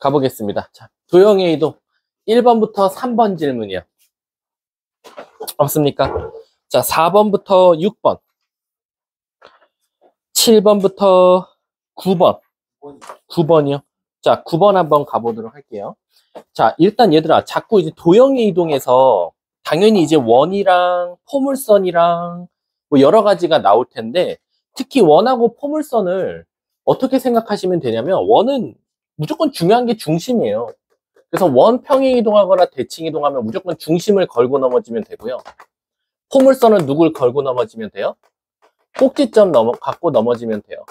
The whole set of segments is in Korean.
가보겠습니다. 자, 도형의 이동 1번부터 3번 질문이요. 없습니까? 자, 4번부터 6번, 7번부터 9번, 9번이요. 자, 9번 한번 가보도록 할게요. 자, 일단 얘들아, 자꾸 이제 도형의 이동에서 당연히 이제 원이랑 포물선이랑 뭐 여러 가지가 나올 텐데, 특히 원하고 포물선을 어떻게 생각하시면 되냐면, 원은 무조건 중요한 게 중심이에요. 그래서 원 평행 이동하거나 대칭 이동하면 무조건 중심을 걸고 넘어지면 되고요. 포물선은 누굴 걸고 넘어지면 돼요? 꼭지점 갖고 넘어지면 돼요.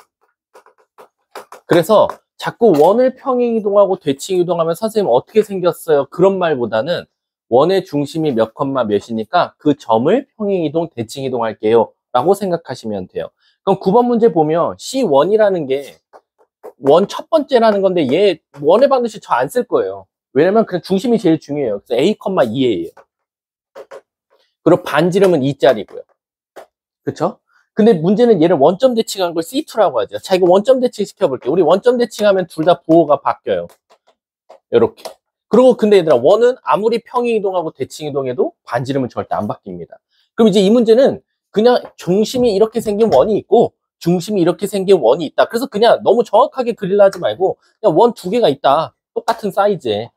그래서 자꾸 원을 평행 이동하고 대칭 이동하면 선생님 어떻게 생겼어요? 그런 말보다는 원의 중심이 몇 컴마 몇이니까 그 점을 평행 이동, 대칭 이동할게요 라고 생각하시면 돼요. 그럼 9번 문제 보면 C1이라는 게 원 첫 번째라는 건데 얘 원의 방정식 저 안 쓸 거예요. 왜냐면 그냥 중심이 제일 중요해요. 그래서 A, 2A예요. 그리고 반지름은 2짜리고요. 그쵸? 근데 문제는 얘를 원점 대칭한 걸 C2라고 하죠. 자, 이거 원점 대칭 시켜볼게요. 우리 원점 대칭하면 둘 다 부호가 바뀌어요. 요렇게. 그리고 근데 얘들아, 원은 아무리 평행 이동하고 대칭 이동해도 반지름은 절대 안 바뀝니다. 그럼 이제 이 문제는 그냥 중심이 이렇게 생긴 원이 있고 중심이 이렇게 생긴 원이 있다. 그래서 그냥 너무 정확하게 그리려 하지 말고 그냥 원 두 개가 있다. 똑같은 사이즈에.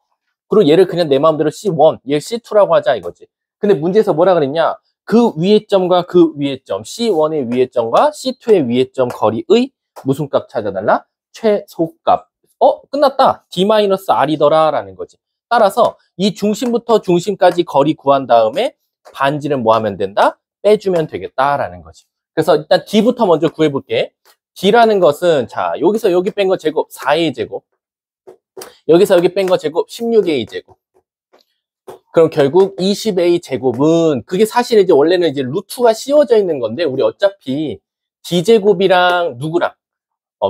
그리고 얘를 그냥 내 마음대로 C1, 얘 C2라고 하자 이거지. 근데 문제에서 뭐라 그랬냐? 그 위의 점과 그 위의 점, C1의 위의 점과 C2의 위의 점 거리의 무슨 값 찾아달라? 최소값. 끝났다. D-R이더라 라는 거지. 따라서 이 중심부터 중심까지 거리 구한 다음에 반지름 뭐 하면 된다? 빼주면 되겠다라는 거지. 그래서 일단 D부터 먼저 구해볼게. D라는 것은 자 여기서 여기 뺀 거 제곱 4A 제곱, 여기서 여기 뺀 거 제곱 16A 제곱. 그럼 결국 20A 제곱은 그게 사실 이제 원래는 이제 루트가 씌워져 있는 건데 우리 어차피 D제곱이랑 누구랑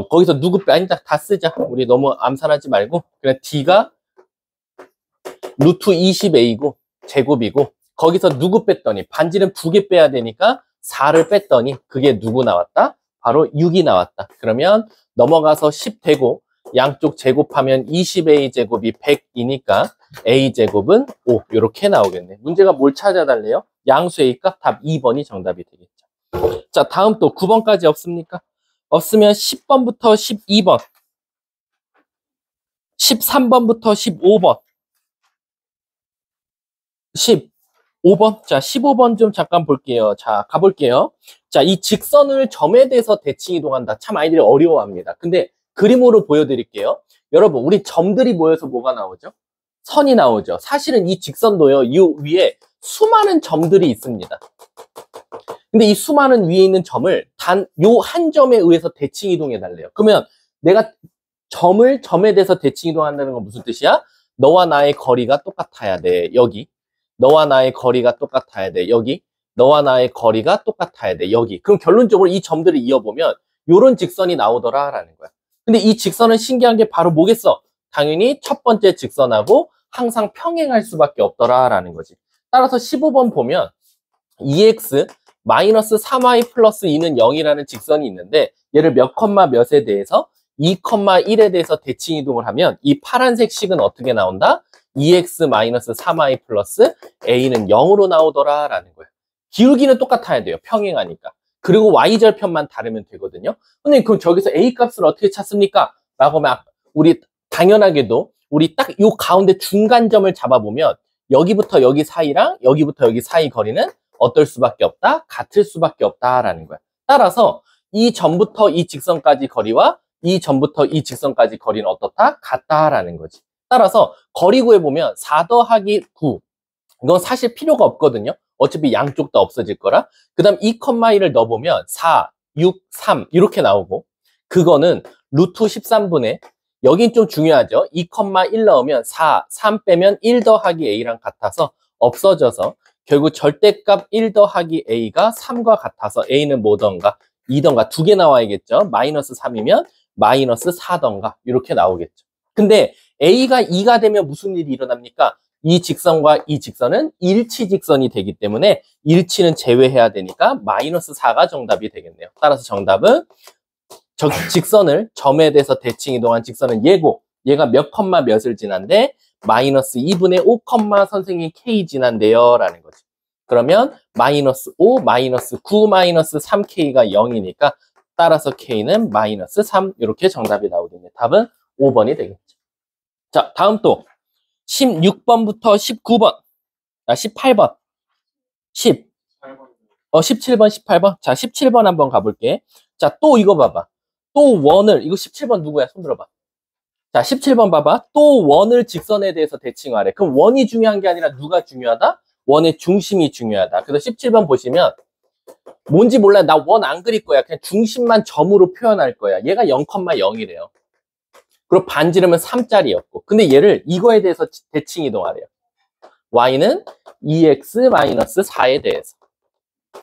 거기서 누구 아니 다 쓰자. 우리 너무 암산하지 말고 그냥 D가 루트 20A고 제곱이고 거기서 누구 뺐더니 반지름 2개 빼야 되니까 4를 뺐더니 그게 누구 나왔다? 바로 6이 나왔다. 그러면 넘어가서 10 되고 양쪽 제곱하면 20A 제곱이 100이니까 A 제곱은 5 이렇게 나오겠네. 문제가 뭘 찾아달래요? 양수 A 값 답 2번이 정답이 되겠죠. 자, 다음 또 9번까지 없습니까? 없으면 10번부터 12번, 13번부터 15번, 15번. 자, 15번 좀 잠깐 볼게요. 자, 가볼게요. 자, 이 직선을 점에 대해서 대칭 이동한다. 참 아이들이 어려워합니다. 근데 그림으로 보여드릴게요. 여러분, 우리 점들이 모여서 뭐가 나오죠? 선이 나오죠. 사실은 이 직선도요, 이 위에 수많은 점들이 있습니다. 근데 이 수많은 위에 있는 점을 단 요 한 점에 의해서 대칭 이동해 달래요. 그러면 내가 점에 대해서 대칭 이동한다는 건 무슨 뜻이야? 너와 나의 거리가 똑같아야 돼. 여기. 너와 나의 거리가 똑같아야 돼. 여기. 너와 나의 거리가 똑같아야 돼. 여기. 그럼 결론적으로 이 점들을 이어보면 요런 직선이 나오더라라는 거야. 근데 이 직선은 신기한 게 바로 뭐겠어? 당연히 첫 번째 직선하고 항상 평행할 수밖에 없더라라는 거지. 따라서 15번 보면 2x 마이너스 3y 플러스 2는 0이라는 직선이 있는데 얘를 몇 컴마 몇에 대해서 2,1에 대해서 대칭 이동을 하면 이 파란색 식은 어떻게 나온다? 2x 마이너스 3y 플러스 a는 0으로 나오더라라는 거예요. 기울기는 똑같아야 돼요. 평행하니까. 그리고 y절편만 다르면 되거든요. 근데 그럼 저기서 a 값을 어떻게 찾습니까? 라고 하면 우리 당연하게도 우리 딱 요 가운데 중간점을 잡아보면 여기부터 여기 사이랑 여기부터 여기 사이 거리는 어떨 수밖에 없다? 같을 수밖에 없다라는 거야. 따라서 이 점부터 이 직선까지 거리와 이 점부터 이 직선까지 거리는 어떻다? 같다라는 거지. 따라서 거리 구해보면 4 더하기 9 이건 사실 필요가 없거든요. 어차피 양쪽 다 없어질 거라. 그 다음 2,1을 넣어보면 4, 6, 3 이렇게 나오고 그거는 루트 13분의 여긴 좀 중요하죠. 2,1 넣으면 4, 3 빼면 1 더하기 A랑 같아서 없어져서 결국 절대값 1 더하기 A가 3과 같아서 A는 뭐던가 2던가 두 개 나와야겠죠. 마이너스 3이면 마이너스 4던가 이렇게 나오겠죠. 근데 A가 2가 되면 무슨 일이 일어납니까? 이 직선과 이 직선은 일치 직선이 되기 때문에 일치는 제외해야 되니까 마이너스 4가 정답이 되겠네요. 따라서 정답은 직선을 점에 대해서 대칭 이동한 직선은 얘고 얘가 몇 컴마 몇을 지난데 마이너스 2분의 5 컴마 선생님 K 지난대요 라는 거지. 그러면 마이너스 5, 마이너스 9, 마이너스 3K가 0이니까 따라서 K는 마이너스 3 이렇게 정답이 나오겠네. 답은 5번이 되겠죠. 자, 다음 또 16번부터 19번, 18번, 17번, 18번. 자, 17번 한번 가볼게. 자, 또 이거 봐봐. 또 원을, 이거 17번 누구야? 손 들어봐. 자, 17번 봐봐. 또 원을 직선에 대해서 대칭하래. 그럼 원이 중요한 게 아니라 누가 중요하다? 원의 중심이 중요하다. 그래서 17번 보시면 뭔지 몰라. 나 원 안 그릴 거야. 그냥 중심만 점으로 표현할 거야. 얘가 0,0이래요. 그리고 반지름은 3짜리였고. 근데 얘를 이거에 대해서 대칭 이동하래요. y는 2x-4에 대해서.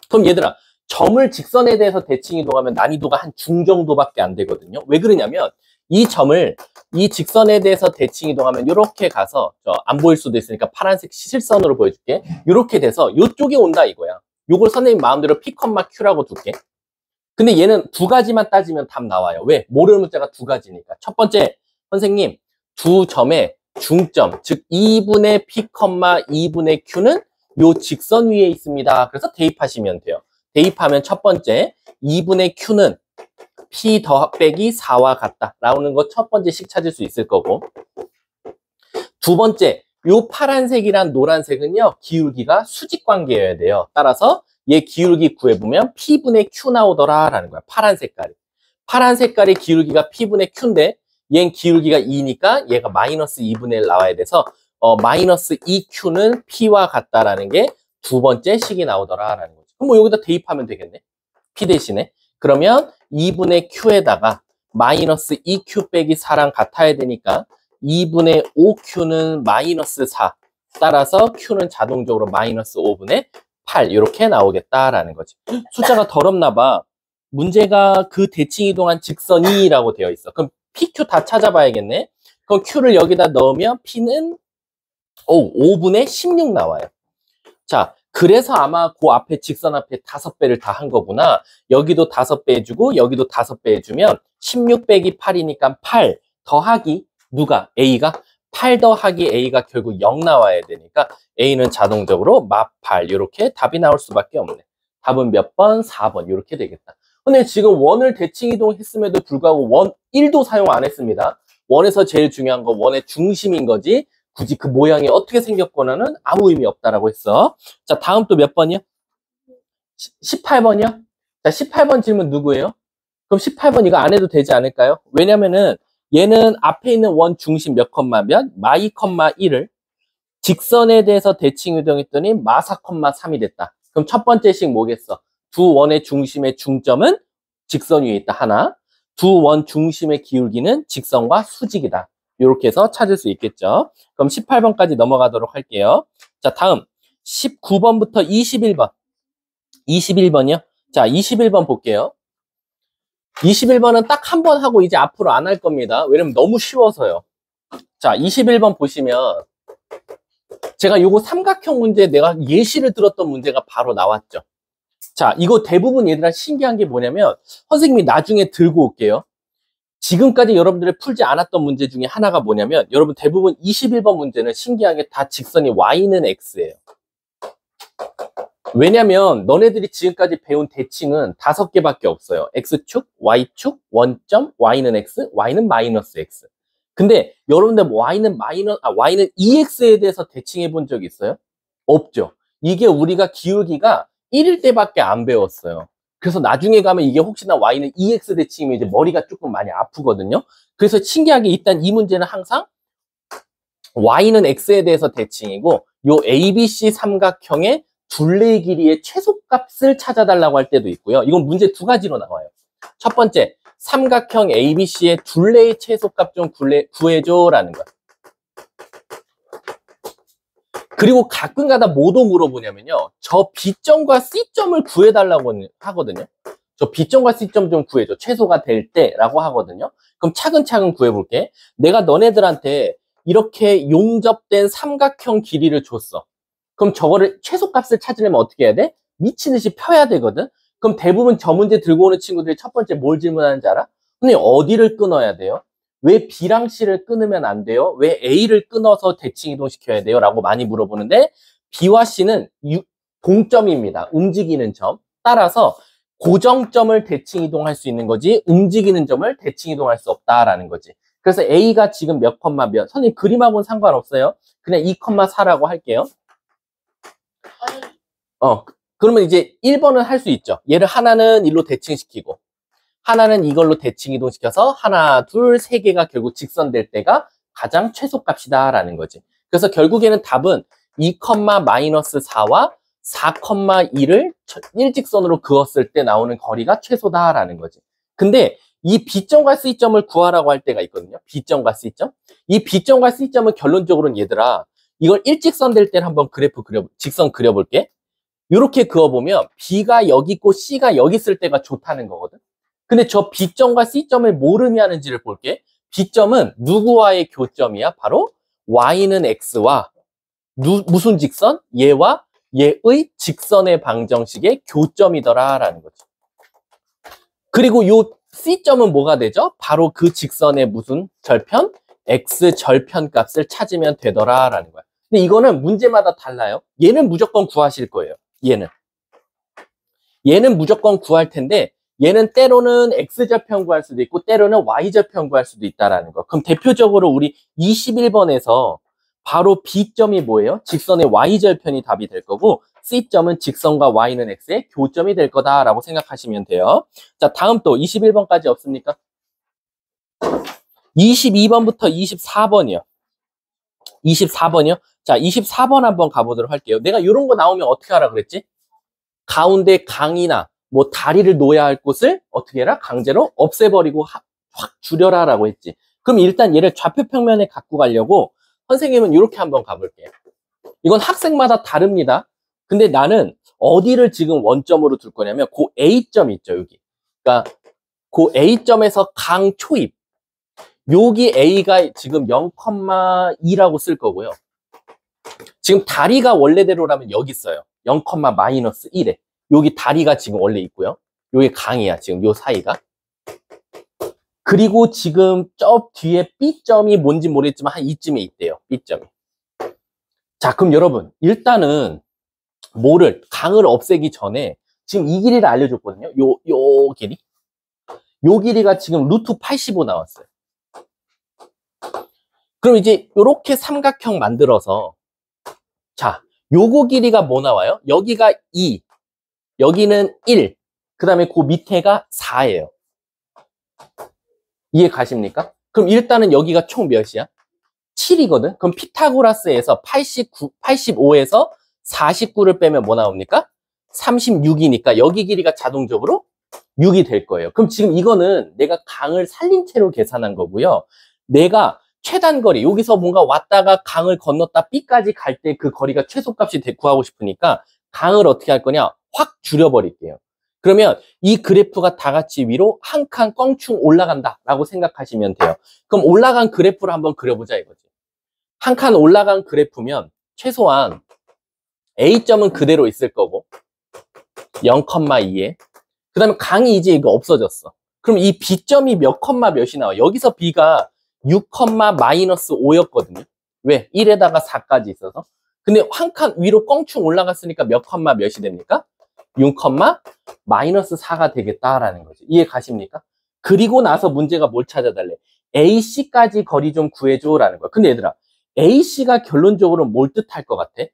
그럼 얘들아, 점을 직선에 대해서 대칭 이동하면 난이도가 한 중 정도밖에 안 되거든요. 왜 그러냐면 이 점을 이 직선에 대해서 대칭 이동하면 이렇게 가서 안 보일 수도 있으니까 파란색 실선으로 보여줄게. 이렇게 돼서 이쪽에 온다 이거야. 요걸 선생님 마음대로 P, Q라고 둘게. 근데 얘는 두 가지만 따지면 답 나와요. 왜? 모르는 문자가 두 가지니까. 첫 번째, 선생님 두 점의 중점, 즉 2분의 P, 2분의 Q는 요 직선 위에 있습니다. 그래서 대입하시면 돼요. 대입하면 첫 번째, 2분의 Q는 P 더하기 4와 같다. 라는 거 첫 번째씩 찾을 수 있을 거고. 두 번째, 요 파란색이랑 노란색은요, 기울기가 수직 관계여야 돼요. 따라서 얘 기울기 구해보면 P분의 Q 나오더라. 라는 거야. 파란 색깔이. 파란 색깔의 기울기가 P분의 Q인데, 얘는 기울기가 2니까 얘가 마이너스 2분의 1 나와야 돼서, 마이너스 2Q는 P와 같다라는 게 두 번째 식이 나오더라. 라는 거죠. 그럼 뭐 여기다 대입하면 되겠네. P 대신에. 그러면 2분의 Q에다가 마이너스 2Q 빼기 4랑 같아야 되니까 2분의 5Q는 마이너스 4. 따라서 Q는 자동적으로 마이너스 5분의 8 이렇게 나오겠다라는 거지. 숫자가 더럽나 봐. 문제가 그 대칭 이동한 직선이라고 되어 있어. 그럼 PQ 다 찾아봐야겠네. 그럼 Q를 여기다 넣으면 P는 5분의 16 나와요. 자, 그래서 아마 그 앞에 직선 앞에 5배를 다 한 거구나. 여기도 5배 해주고 여기도 5배 해주면 16 빼기 8이니까 8 더하기 누가? A가? 8 더하기 A가 결국 0 나와야 되니까 A는 자동적으로 마8 이렇게 답이 나올 수밖에 없네. 답은 몇 번? 4번 이렇게 되겠다. 근데 지금 원을 대칭 이동했음에도 불구하고 원 1도 사용 안 했습니다. 원에서 제일 중요한 건 원의 중심인 거지. 굳이 그 모양이 어떻게 생겼거나는 아무 의미 없다라고 했어. 자, 다음 또 몇 번이요? 18번이요? 자, 18번 질문 누구예요? 그럼 18번 이거 안 해도 되지 않을까요? 왜냐면은 얘는 앞에 있는 원 중심 몇 컴마 몇? 마2 컴마 1을 직선에 대해서 대칭 이동했더니 마4 컴마 3이 됐다. 그럼 첫 번째 식 뭐겠어? 두 원의 중심의 중점은 직선 위에 있다. 하나. 두 원 중심의 기울기는 직선과 수직이다. 이렇게 해서 찾을 수 있겠죠. 그럼 18번까지 넘어가도록 할게요. 자, 다음 19번부터 21번. 21번이요? 자, 21번 볼게요. 21번은 딱 한 번 하고 이제 앞으로 안 할 겁니다. 왜냐면 너무 쉬워서요. 자, 21번 보시면 제가 요거 삼각형 문제 내가 예시를 들었던 문제가 바로 나왔죠. 자, 이거 대부분 얘들아 신기한 게 뭐냐면 선생님이 나중에 들고 올게요. 지금까지 여러분들이 풀지 않았던 문제 중에 하나가 뭐냐면 여러분 대부분 21번 문제는 신기하게 다 직선이 y는 x예요. 왜냐면 너네들이 지금까지 배운 대칭은 5개밖에 없어요. x축, y축, 원점, y는 x, y는 마이너스 x. 근데 여러분들 y는 2x에 대해서 대칭해 본 적 있어요? 없죠. 이게 우리가 기울기가 1일 때밖에 안 배웠어요. 그래서 나중에 가면 이게 혹시나 y는 2x 대칭이면 이제 머리가 조금 많이 아프거든요. 그래서 신기하게 일단 이 문제는 항상 y는 x에 대해서 대칭이고 요 ABC 삼각형의 둘레 길이의 최소값을 찾아달라고 할 때도 있고요. 이건 문제 두 가지로 나와요. 첫 번째, 삼각형 ABC의 둘레의 최소값 좀 구해줘라는 거야. 그리고 가끔가다 뭐도 물어보냐면요. 저 B점과 C점을 구해달라고 하거든요. 저 B점과 C점 좀 구해줘. 최소가 될 때라고 하거든요. 그럼 차근차근 구해볼게. 내가 너네들한테 이렇게 용접된 삼각형 길이를 줬어. 그럼 저거를 최소값을 찾으려면 어떻게 해야 돼? 미친 듯이 펴야 되거든. 그럼 대부분 저 문제 들고 오는 친구들이 첫 번째 뭘 질문하는지 알아? 근데 어디를 끊어야 돼요? 왜 B랑 C를 끊으면 안 돼요? 왜 A를 끊어서 대칭 이동시켜야 돼요? 라고 많이 물어보는데 B와 C는 동점입니다. 움직이는 점. 따라서 고정점을 대칭 이동할 수 있는 거지 움직이는 점을 대칭 이동할 수 없다라는 거지. 그래서 A가 지금 몇 컴마 몇? 선생님 그림하고는 상관없어요. 그냥 2,4라고 할게요. 그러면 이제 1번은 할 수 있죠. 얘를 하나는 일로 대칭시키고 하나는 이걸로 대칭 이동시켜서 하나, 둘, 세 개가 결국 직선될 때가 가장 최소값이다라는 거지. 그래서 결국에는 답은 2,-4와 4,2를 일직선으로 그었을 때 나오는 거리가 최소다라는 거지. 근데 이 B점과 C점을 구하라고 할 때가 있거든요. B점과 C점. 이 B점과 C점은 결론적으로는 얘들아, 이걸 일직선 될 때는 한번 직선 그려볼게. 이렇게 그어보면 B가 여기 있고 C가 여기 있을 때가 좋다는 거거든. 근데 저 B점과 C점을 뭘 의미하는지를 볼게. B점은 누구와의 교점이야? 바로 Y는 X와 무슨 직선? 얘와 얘의 직선의 방정식의 교점이더라라는 거죠. 그리고 요 C점은 뭐가 되죠? 바로 그 직선의 무슨 절편? X 절편 값을 찾으면 되더라라는 거야. 근데 이거는 문제마다 달라요. 얘는 무조건 구하실 거예요. 얘는 무조건 구할 텐데 얘는 때로는 X절편 구할 수도 있고 때로는 Y절편 구할 수도 있다라는 거. 그럼 대표적으로 우리 21번에서 바로 B점이 뭐예요? 직선의 Y절편이 답이 될 거고 C점은 직선과 Y는 X의 교점이 될 거다라고 생각하시면 돼요. 자, 다음 또 21번까지 없습니까? 22번부터 24번이요. 24번이요? 자, 24번 한번 가보도록 할게요. 내가 이런 거 나오면 어떻게 하라 그랬지? 가운데 강이나 뭐 다리를 놓아야 할 곳을 어떻게 해라? 강제로 없애버리고 확 줄여라 라고 했지. 그럼 일단 얘를 좌표평면에 갖고 가려고 선생님은 이렇게 한번 가볼게요. 이건 학생마다 다릅니다. 근데 나는 어디를 지금 원점으로 둘 거냐면 그 A점 있죠, 여기. 그러니까 그 A점에서 강 초입. 여기 A가 지금 0,2라고 쓸 거고요. 지금 다리가 원래대로라면 여기 있어요. 0,-1에. 여기 다리가 지금 원래 있고요. 여기 강이야, 지금 요 사이가. 그리고 지금 저 뒤에 B점이 뭔지 모르겠지만 한 이쯤에 있대요. B점이. 자, 그럼 여러분 일단은 강을 없애기 전에 지금 이 길이를 알려줬거든요. 요 길이. 요 길이가 지금 루트 85 나왔어요. 그럼 이제 요렇게 삼각형 만들어서 자, 요거 길이가 뭐 나와요? 여기가 2, 여기는 1, 그 다음에 그 밑에가 4예요. 이해 가십니까? 그럼 일단은 여기가 총 몇이야? 7이거든? 그럼 피타고라스에서 85에서 49를 빼면 뭐 나옵니까? 36이니까 여기 길이가 자동적으로 6이 될 거예요. 그럼 지금 이거는 내가 강을 살린 채로 계산한 거고요. 내가 최단 거리, 여기서 뭔가 왔다가 강을 건넜다 B까지 갈 때 그 거리가 최소값이 구하고 싶으니까 강을 어떻게 할 거냐? 확 줄여버릴게요. 그러면 이 그래프가 다 같이 위로 한 칸 껑충 올라간다 라고 생각하시면 돼요. 그럼 올라간 그래프를 한번 그려보자 이거지. 한 칸 올라간 그래프면 최소한 A점은 그대로 있을 거고 0,2에 그 다음에 강이 이제 이거 없어졌어. 그럼 이 B점이 몇 컴마 몇이 나와? 여기서 B가 6,-5였거든요. 왜? 1에다가 4까지 있어서. 근데 한 칸 위로 껑충 올라갔으니까 몇 컴마 몇이 됩니까? 6,-4가 되겠다라는 거죠. 이해 가십니까? 그리고 나서 문제가 뭘 찾아달래? AC까지 거리 좀 구해줘라는 거야. 근데 얘들아, AC가 결론적으로 뭘 뜻할 것 같아?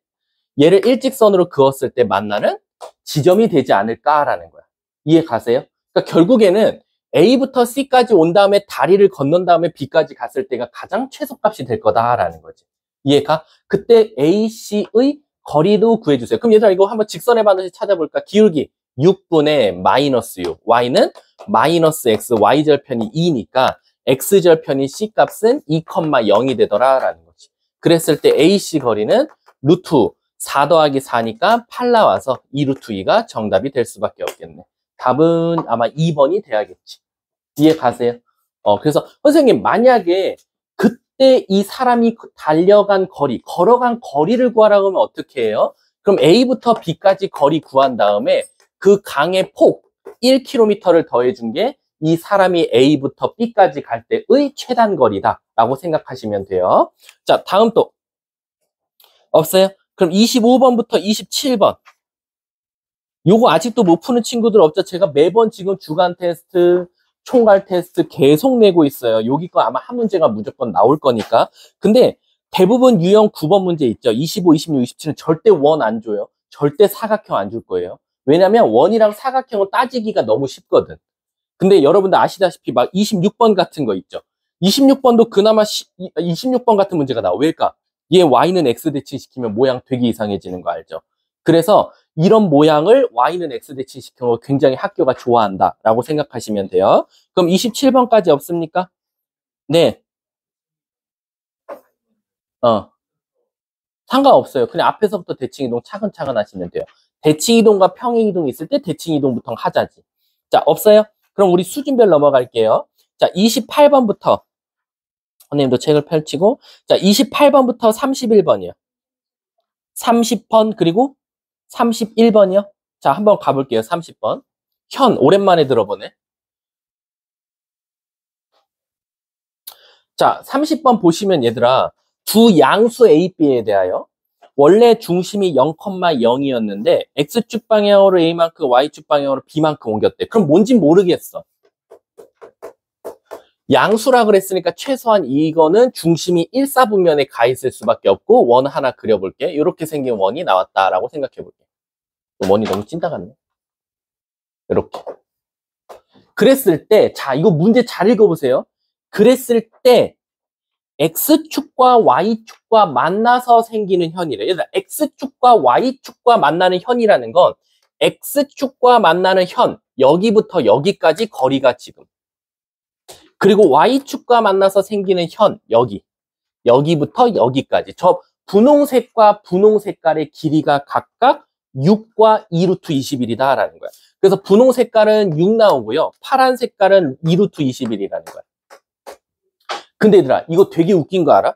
얘를 일직선으로 그었을 때 만나는 지점이 되지 않을까라는 거야. 이해 가세요? 그러니까 결국에는 A부터 C까지 온 다음에 다리를 건넌 다음에 B까지 갔을 때가 가장 최소값이 될 거다라는 거지. 이해가? 그때 AC의 거리도 구해주세요. 그럼 얘들아 이거 한번 직선의 반드시 찾아볼까? 기울기 6분의 마이너스 6. Y는 마이너스 X, Y절편이 2니까 X절편이 C값은 2,0이 되더라라는 거지. 그랬을 때 AC 거리는 루트 4 더하기 4니까 8 나와서 2 루트 2가 정답이 될 수밖에 없겠네. 답은 아마 2번이 돼야겠지. 이해 가세요? 그래서 선생님 만약에 그때 이 사람이 달려간 거리, 걸어간 거리를 구하라고 하면 어떻게 해요? 그럼 A부터 B까지 거리 구한 다음에 그 강의 폭 1km를 더해준 게 이 사람이 A부터 B까지 갈 때의 최단 거리다라고 생각하시면 돼요. 자, 다음 또 없어요? 그럼 25번부터 27번. 요거 아직도 못 푸는 친구들 없죠? 제가 매번 지금 주간 테스트, 총괄 테스트 계속 내고 있어요. 여기 거 아마 한 문제가 무조건 나올 거니까. 근데 대부분 유형 9번 문제 있죠? 25, 26, 27은 절대 원 안 줘요. 절대 사각형 안 줄 거예요. 왜냐면 원이랑 사각형은 따지기가 너무 쉽거든. 근데 여러분들 아시다시피 막 26번 같은 거 있죠? 26번도 그나마 26번 같은 문제가 나와. 왜일까? 얘 y는 x 대칭시키면 모양 되게 이상해지는 거 알죠? 그래서 이런 모양을 y는 x 대칭시키면 굉장히 학교가 좋아한다라고 생각하시면 돼요. 그럼 27번까지 없습니까? 네. 상관없어요. 그냥 앞에서부터 대칭이동 차근차근 하시면 돼요. 대칭이동과 평행이동 있을 때 대칭이동부터 하자지. 자, 없어요? 그럼 우리 수준별 넘어갈게요. 자, 28번부터 선생님도 책을 펼치고 자, 28번부터 31번이요. 30번 그리고 31번이요. 자, 한번 가볼게요. 30번. 현, 오랜만에 들어보네. 자, 30번 보시면 얘들아, 두 양수 A, B에 대하여 원래 중심이 0,0이었는데 X축 방향으로 A만큼, Y축 방향으로 B만큼 옮겼대. 그럼 뭔진 모르겠어. 양수라 그랬으니까 최소한 이거는 중심이 1, 4분면에 가 있을 수밖에 없고 원 하나 그려볼게. 이렇게 생긴 원이 나왔다라고 생각해볼게. 원이 너무 찐따 같네. 이렇게. 그랬을 때, 자, 이거 문제 잘 읽어보세요. 그랬을 때 X축과 Y축과 만나서 생기는 현이래. 얘들아, X축과 Y축과 만나는 현이라는 건 X축과 만나는 현, 여기부터 여기까지 거리가 지금. 그리고 Y축과 만나서 생기는 현, 여기부터 여기까지. 저 분홍색과 분홍색깔의 길이가 각각 6과 2루트 21이다라는 거야. 그래서 분홍 색깔은 6 나오고요. 파란 색깔은 2루트 21이라는 거야. 근데 얘들아, 이거 되게 웃긴 거 알아?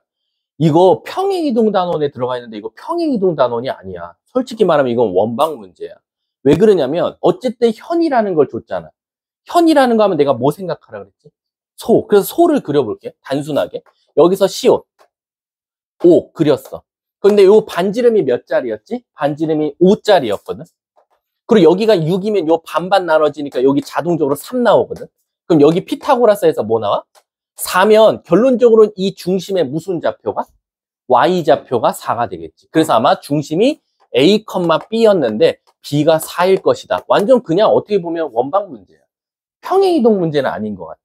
이거 평행이동 단원에 들어가 있는데 이거 평행이동 단원이 아니야. 솔직히 말하면 이건 원방 문제야. 왜 그러냐면 어쨌든 현이라는 걸 줬잖아. 현이라는 거 하면 내가 뭐 생각하라 그랬지? 소. 그래서 소를 그려볼게. 단순하게. 여기서 시옷. 5 그렸어. 근데 요 반지름이 몇 짜리였지? 반지름이 5짜리였거든. 그리고 여기가 6이면 요 반반 나눠지니까 여기 자동적으로 3 나오거든. 그럼 여기 피타고라스에서 뭐 나와? 4면 결론적으로 이 중심의 무슨 좌표가? Y좌표가 4가 되겠지. 그래서 아마 중심이 A, B였는데 B가 4일 것이다. 완전 그냥 어떻게 보면 원방 문제야. 평행이동 문제는 아닌 것 같아.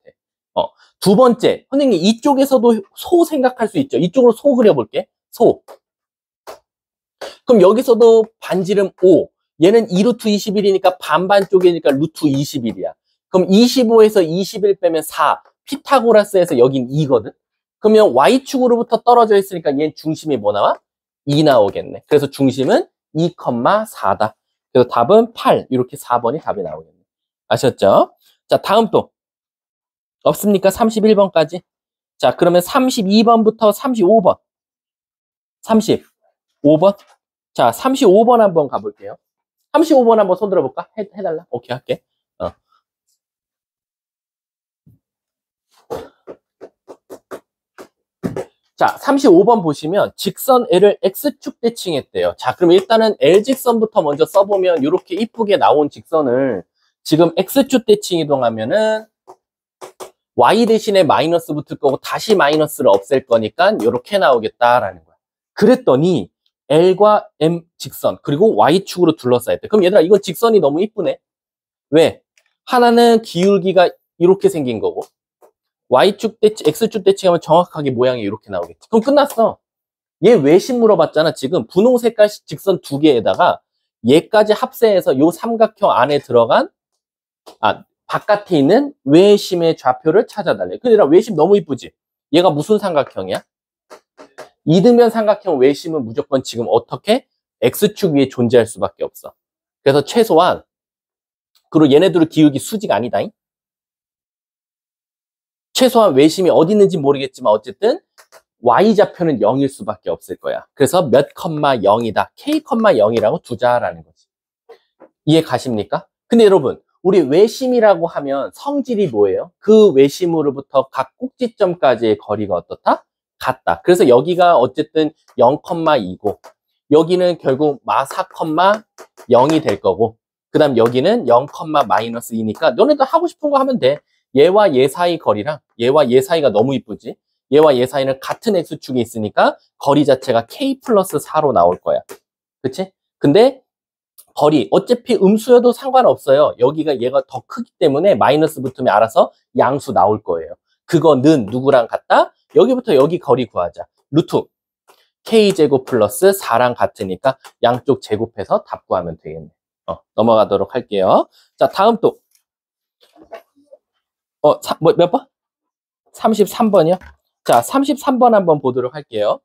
두 번째, 선생님 이쪽에서도 소 생각할 수 있죠. 이쪽으로 소 그려볼게. 소. 그럼 여기서도 반지름 5. 얘는 2루트 21이니까 반반 쪽이니까 루트 21이야. 그럼 25에서 21 빼면 4. 피타고라스에서 여긴 2거든. 그러면 Y축으로부터 떨어져 있으니까 얘는 중심이 뭐 나와? 2 나오겠네. 그래서 중심은 2,4다. 그래서 답은 8. 이렇게 4번이 답이 나오겠네. 아셨죠? 자, 다음 또. 없습니까? 31번까지. 자, 그러면 32번부터 35번. 35번. 자, 35번 한번 가볼게요. 35번 한번 손 들어볼까? 해달라. 오케이, 할게. 자, 35번 보시면 직선 L을 X축 대칭했대요. 자, 그럼 일단은 L직선부터 먼저 써보면 이렇게 이쁘게 나온 직선을 지금 X축 대칭 이동하면은 Y 대신에 마이너스 붙을 거고 다시 마이너스를 없앨 거니까 이렇게 나오겠다라는 거야. 그랬더니 L과 M 직선 그리고 Y축으로 둘러싸야 돼. 그럼 얘들아 이건 직선이 너무 이쁘네. 왜? 하나는 기울기가 이렇게 생긴 거고 Y축 대칭, X축 대칭하면 정확하게 모양이 이렇게 나오겠지. 그럼 끝났어. 얘 외심 물어봤잖아. 지금 분홍 색깔 직선 두 개에다가 얘까지 합세해서 요 삼각형 안에 들어간 바깥에 있는 외심의 좌표를 찾아달래. 그러니까 외심 너무 이쁘지? 얘가 무슨 삼각형이야? 이등변 삼각형 외심은 무조건 지금 어떻게? X축 위에 존재할 수밖에 없어. 그래서 최소한 그리고 얘네들은 기울기 수직 아니다잉? 최소한 외심이 어디 있는지 모르겠지만 어쨌든 Y좌표는 0일 수밖에 없을 거야. 그래서 몇 컴마 0이다. K 컴마 0이라고 두자라는 거지. 이해 가십니까? 근데 여러분 우리 외심이라고 하면 성질이 뭐예요? 그 외심으로부터 각 꼭지점까지의 거리가 어떻다? 같다. 그래서 여기가 어쨌든 0,2고 여기는 결국 마 4,0이 될 거고 그 다음 여기는 0,-2니까 너네들 하고 싶은 거 하면 돼. 얘와 얘 사이 거리랑 얘와 얘 사이가 너무 이쁘지? 얘와 얘 사이는 같은 x축이 있으니까 거리 자체가 k 플러스 4로 나올 거야. 그치? 근데 거리 어차피 음수여도 상관없어요. 여기가 얘가 더 크기 때문에 마이너스 붙으면 알아서 양수 나올 거예요. 그거는 누구랑 같다? 여기부터 여기 거리 구하자. 루트 k제곱 플러스 4랑 같으니까 양쪽 제곱해서 답 구하면 되겠네. 넘어가도록 할게요. 자, 다음 또 몇 번? 33번이요? 자, 33번 한번 보도록 할게요.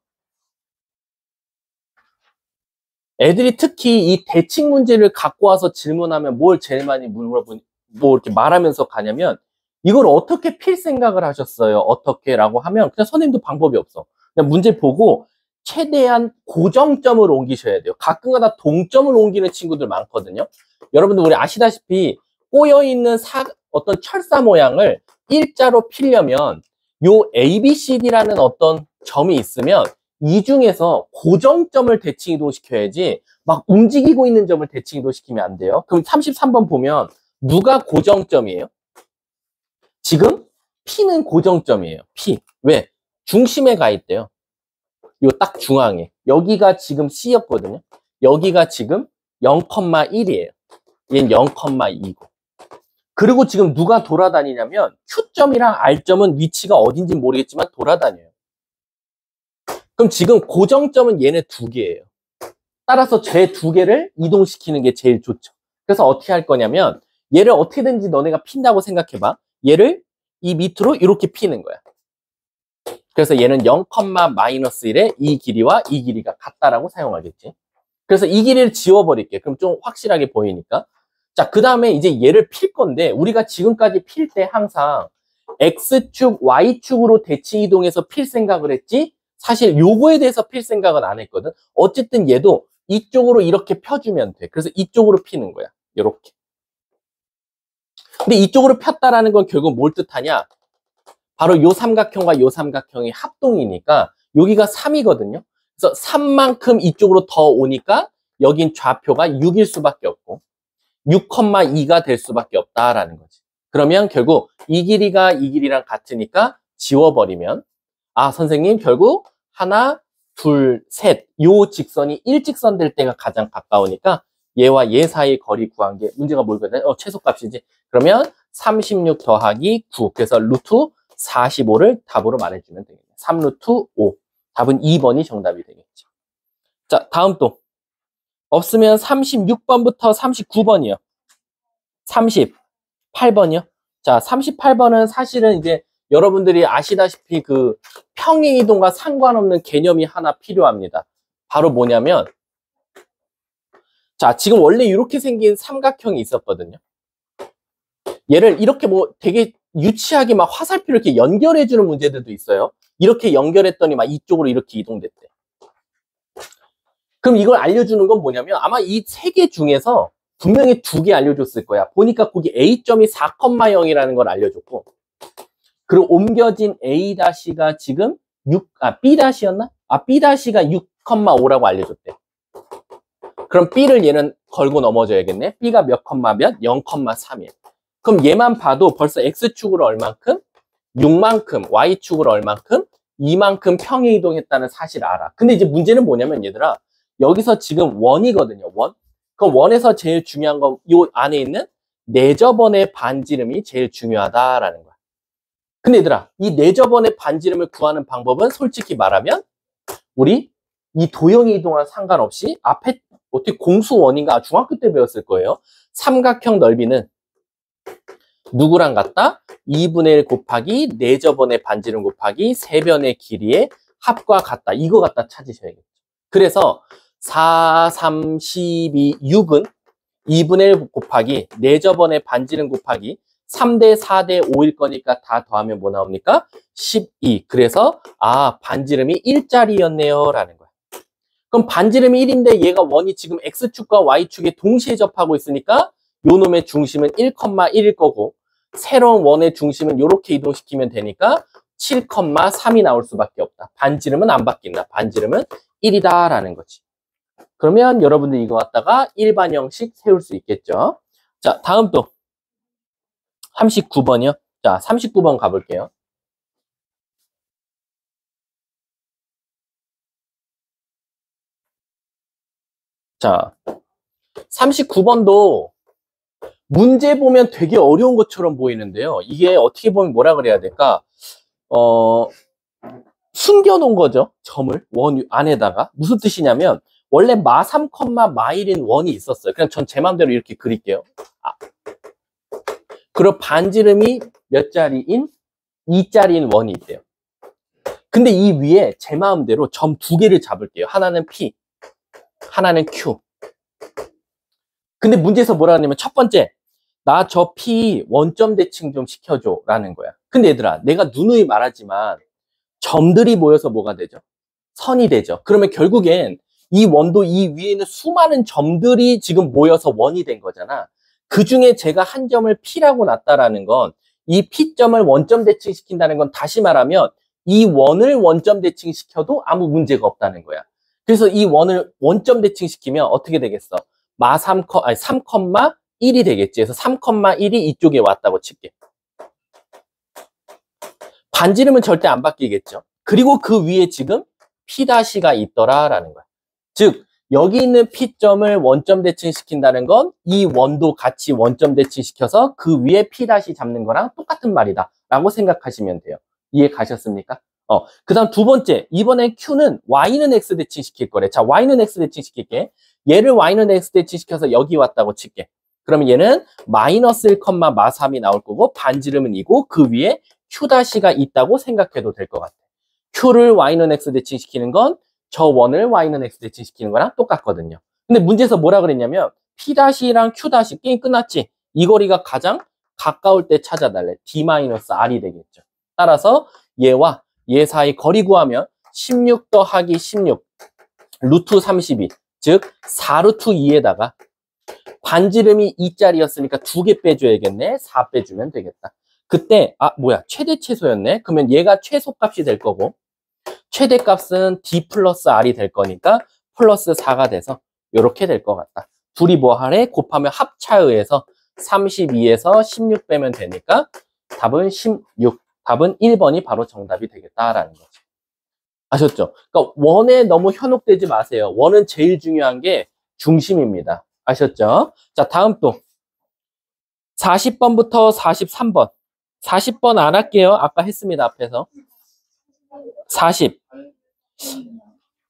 애들이 특히 이 대칭 문제를 갖고 와서 질문하면 뭘 제일 많이 물어보니, 뭐 이렇게 말하면서 가냐면, 이걸 어떻게 필 생각을 하셨어요? 어떻게? 라고 하면, 그냥 선생님도 방법이 없어. 그냥 문제 보고, 최대한 고정점을 옮기셔야 돼요. 가끔가다 동점을 옮기는 친구들 많거든요. 여러분들, 우리 아시다시피, 꼬여있는 어떤 철사 모양을 일자로 피려면, 요 ABCD라는 어떤 점이 있으면, 이 중에서 고정점을 대칭 이동시켜야지 막 움직이고 있는 점을 대칭 이동시키면 안 돼요. 그럼 33번 보면 누가 고정점이에요? 지금 P는 고정점이에요. P. 왜? 중심에 가 있대요. 요 딱 중앙에. 여기가 지금 C였거든요. 여기가 지금 0,1이에요. 얘는 0,2고. 그리고 지금 누가 돌아다니냐면 Q점이랑 R점은 위치가 어딘지 모르겠지만 돌아다녀요. 그럼 지금 고정점은 얘네 두 개예요. 따라서 제 두 개를 이동시키는 게 제일 좋죠. 그래서 어떻게 할 거냐면 얘를 어떻게든지 너네가 핀다고 생각해봐. 얘를 이 밑으로 이렇게 피는 거야. 그래서 얘는 0,-1의 이 길이와 이 길이가 같다라고 사용하겠지. 그래서 이 길이를 지워버릴게. 그럼 좀 확실하게 보이니까. 자, 그 다음에 이제 얘를 필 건데 우리가 지금까지 필 때 항상 X축, Y축으로 대칭 이동해서 필 생각을 했지 사실 요거에 대해서 필 생각은 안 했거든. 어쨌든 얘도 이쪽으로 이렇게 펴주면 돼. 그래서 이쪽으로 피는 거야. 이렇게. 근데 이쪽으로 폈다라는 건 결국 뭘 뜻하냐? 바로 요 삼각형과 요 삼각형이 합동이니까 여기가 3이거든요. 그래서 3만큼 이쪽으로 더 오니까 여긴 좌표가 6일 수밖에 없고 6,2가 될 수밖에 없다라는 거지. 그러면 결국 이 길이가 이 길이랑 같으니까 지워버리면 아, 선생님, 결국 하나, 둘, 셋. 요 직선이 일직선 될 때가 가장 가까우니까 얘와 얘 사이 거리 구한 게 문제가 뭘거든? 최소값이지. 그러면 36 더하기 9. 그래서 루트 45를 답으로 말해주면 되겠네. 3루트 5. 답은 2번이 정답이 되겠죠. 자, 다음 또. 없으면 36번부터 39번이요. 38번이요. 자, 38번은 사실은 이제 여러분들이 아시다시피 그 평행이동과 상관없는 개념이 하나 필요합니다. 바로 뭐냐면 자, 지금 원래 이렇게 생긴 삼각형이 있었거든요. 얘를 이렇게 뭐 되게 유치하게 막 화살표를 이렇게 연결해주는 문제들도 있어요. 이렇게 연결했더니 막 이쪽으로 이렇게 이동됐대. 그럼 이걸 알려주는 건 뭐냐면 아마 이 세 개 중에서 분명히 두 개 알려줬을 거야. 보니까 거기 A점이 4,0이라는 걸 알려줬고 그리고 옮겨진 A-가 지금 B-였나? B-가 6,5라고 알려줬대. 그럼 B를 얘는 걸고 넘어져야겠네. B가 몇 컴마 몇? 0,3이야. 그럼 얘만 봐도 벌써 X축으로 얼만큼? 6만큼, Y축으로 얼만큼? 2만큼 평행 이동했다는 사실 알아. 근데 이제 문제는 뭐냐면 얘들아, 여기서 지금 원이거든요, 원. 그럼 원에서 제일 중요한 건 이 안에 있는 내저번의 반지름이 제일 중요하다라는 거야. 근데 얘들아, 이 내저번의 반지름을 구하는 방법은 솔직히 말하면 우리 이 도형이 이동과 상관없이 앞에 어떻게 공수원인가 중학교 때 배웠을 거예요. 삼각형 넓이는 누구랑 같다? 2분의 1 곱하기 내저번의 반지름 곱하기 세변의 길이의 합과 같다. 이거 갖다 찾으셔야겠죠. 그래서 4, 3, 12, 6은 2분의 1 곱하기 내저번의 반지름 곱하기 3대 4대 5일 거니까 다 더하면 뭐 나옵니까? 12. 그래서 반지름이 1짜리였네요 라는 거야. 그럼 반지름이 1인데 얘가 원이 지금 X축과 Y축에 동시에 접하고 있으니까 요 놈의 중심은 1,1일 거고 새로운 원의 중심은 이렇게 이동시키면 되니까 7,3이 나올 수밖에 없다. 반지름은 안 바뀐다. 반지름은 1이다 라는 거지. 그러면 여러분들 이거 갖다가 일반형식 세울 수 있겠죠. 자, 다음 또 39번이요. 자, 39번 가볼게요. 자, 39번도 문제 보면 되게 어려운 것처럼 보이는데요. 이게 어떻게 보면 뭐라 그래야 될까? 숨겨놓은 거죠. 점을 원 안에다가. 무슨 뜻이냐면 원래 마3, 마1인 원이 있었어요. 그냥 전 제 마음대로 이렇게 그릴게요. 그리고 반지름이 몇 자리인? 2자리인 원이 있대요. 근데 이 위에 제 마음대로 점 두 개를 잡을게요. 하나는 P, 하나는 Q. 근데 문제에서 뭐라 하냐면 첫 번째, 나 저 P 원점 대칭 좀 시켜줘 라는 거야. 근데 얘들아, 내가 누누이 말하지만 점들이 모여서 뭐가 되죠? 선이 되죠. 그러면 결국엔 이 원도 이 위에 있는 수많은 점들이 지금 모여서 원이 된 거잖아. 그 중에 제가 한 점을 P라고 놨다라는 건 이 P점을 원점 대칭시킨다는 건 다시 말하면 이 원을 원점 대칭시켜도 아무 문제가 없다는 거야. 그래서 이 원을 원점 대칭시키면 어떻게 되겠어? 3,1이 되겠지. 그래서 3,1이 이쪽에 왔다고 칠게. 반지름은 절대 안 바뀌겠죠. 그리고 그 위에 지금 P'가 있더라라는 거야. 즉 여기 있는 P점을 원점 대칭시킨다는 건 이 원도 같이 원점 대칭시켜서 그 위에 P' 잡는 거랑 똑같은 말이다 라고 생각하시면 돼요. 이해 가셨습니까? 그 다음 두 번째, 이번에 Q는 Y는 X 대칭시킬 거래. 자, Y는 X 대칭시킬게. 얘를 Y는 X 대칭시켜서 여기 왔다고 칠게. 그러면 얘는 마이너스 1, 마3이 나올 거고 반지름은 이고 그 위에 Q'가 있다고 생각해도 될 것 같아. Q를 Y는 X 대칭시키는 건 저 원을 Y는 X 대칭시키는 거랑 똑같거든요. 근데 문제에서 뭐라 그랬냐면 P'랑 Q' 게임 끝났지. 이 거리가 가장 가까울 때 찾아달래. D-R이 되겠죠. 따라서 얘와 얘 사이 거리 구하면 16 더하기 16 루트 32 즉 4루트 2에다가 반지름이 2짜리였으니까 2개 빼줘야겠네. 4 빼주면 되겠다. 그때 최대 최소였네. 그러면 얘가 최소값이 될 거고 최대값은 D 플러스 R이 될 거니까 플러스 4가 돼서 이렇게 될 것 같다. 둘이 뭐 하래? 곱하면 합차의해서 32에서 16 빼면 되니까 답은 16. 답은 1번이 바로 정답이 되겠다라는 거죠. 아셨죠? 그러니까 원에 너무 현혹되지 마세요. 원은 제일 중요한 게 중심입니다. 아셨죠? 자, 다음 또 40번부터 43번. 40번 안 할게요. 아까 했습니다. 앞에서.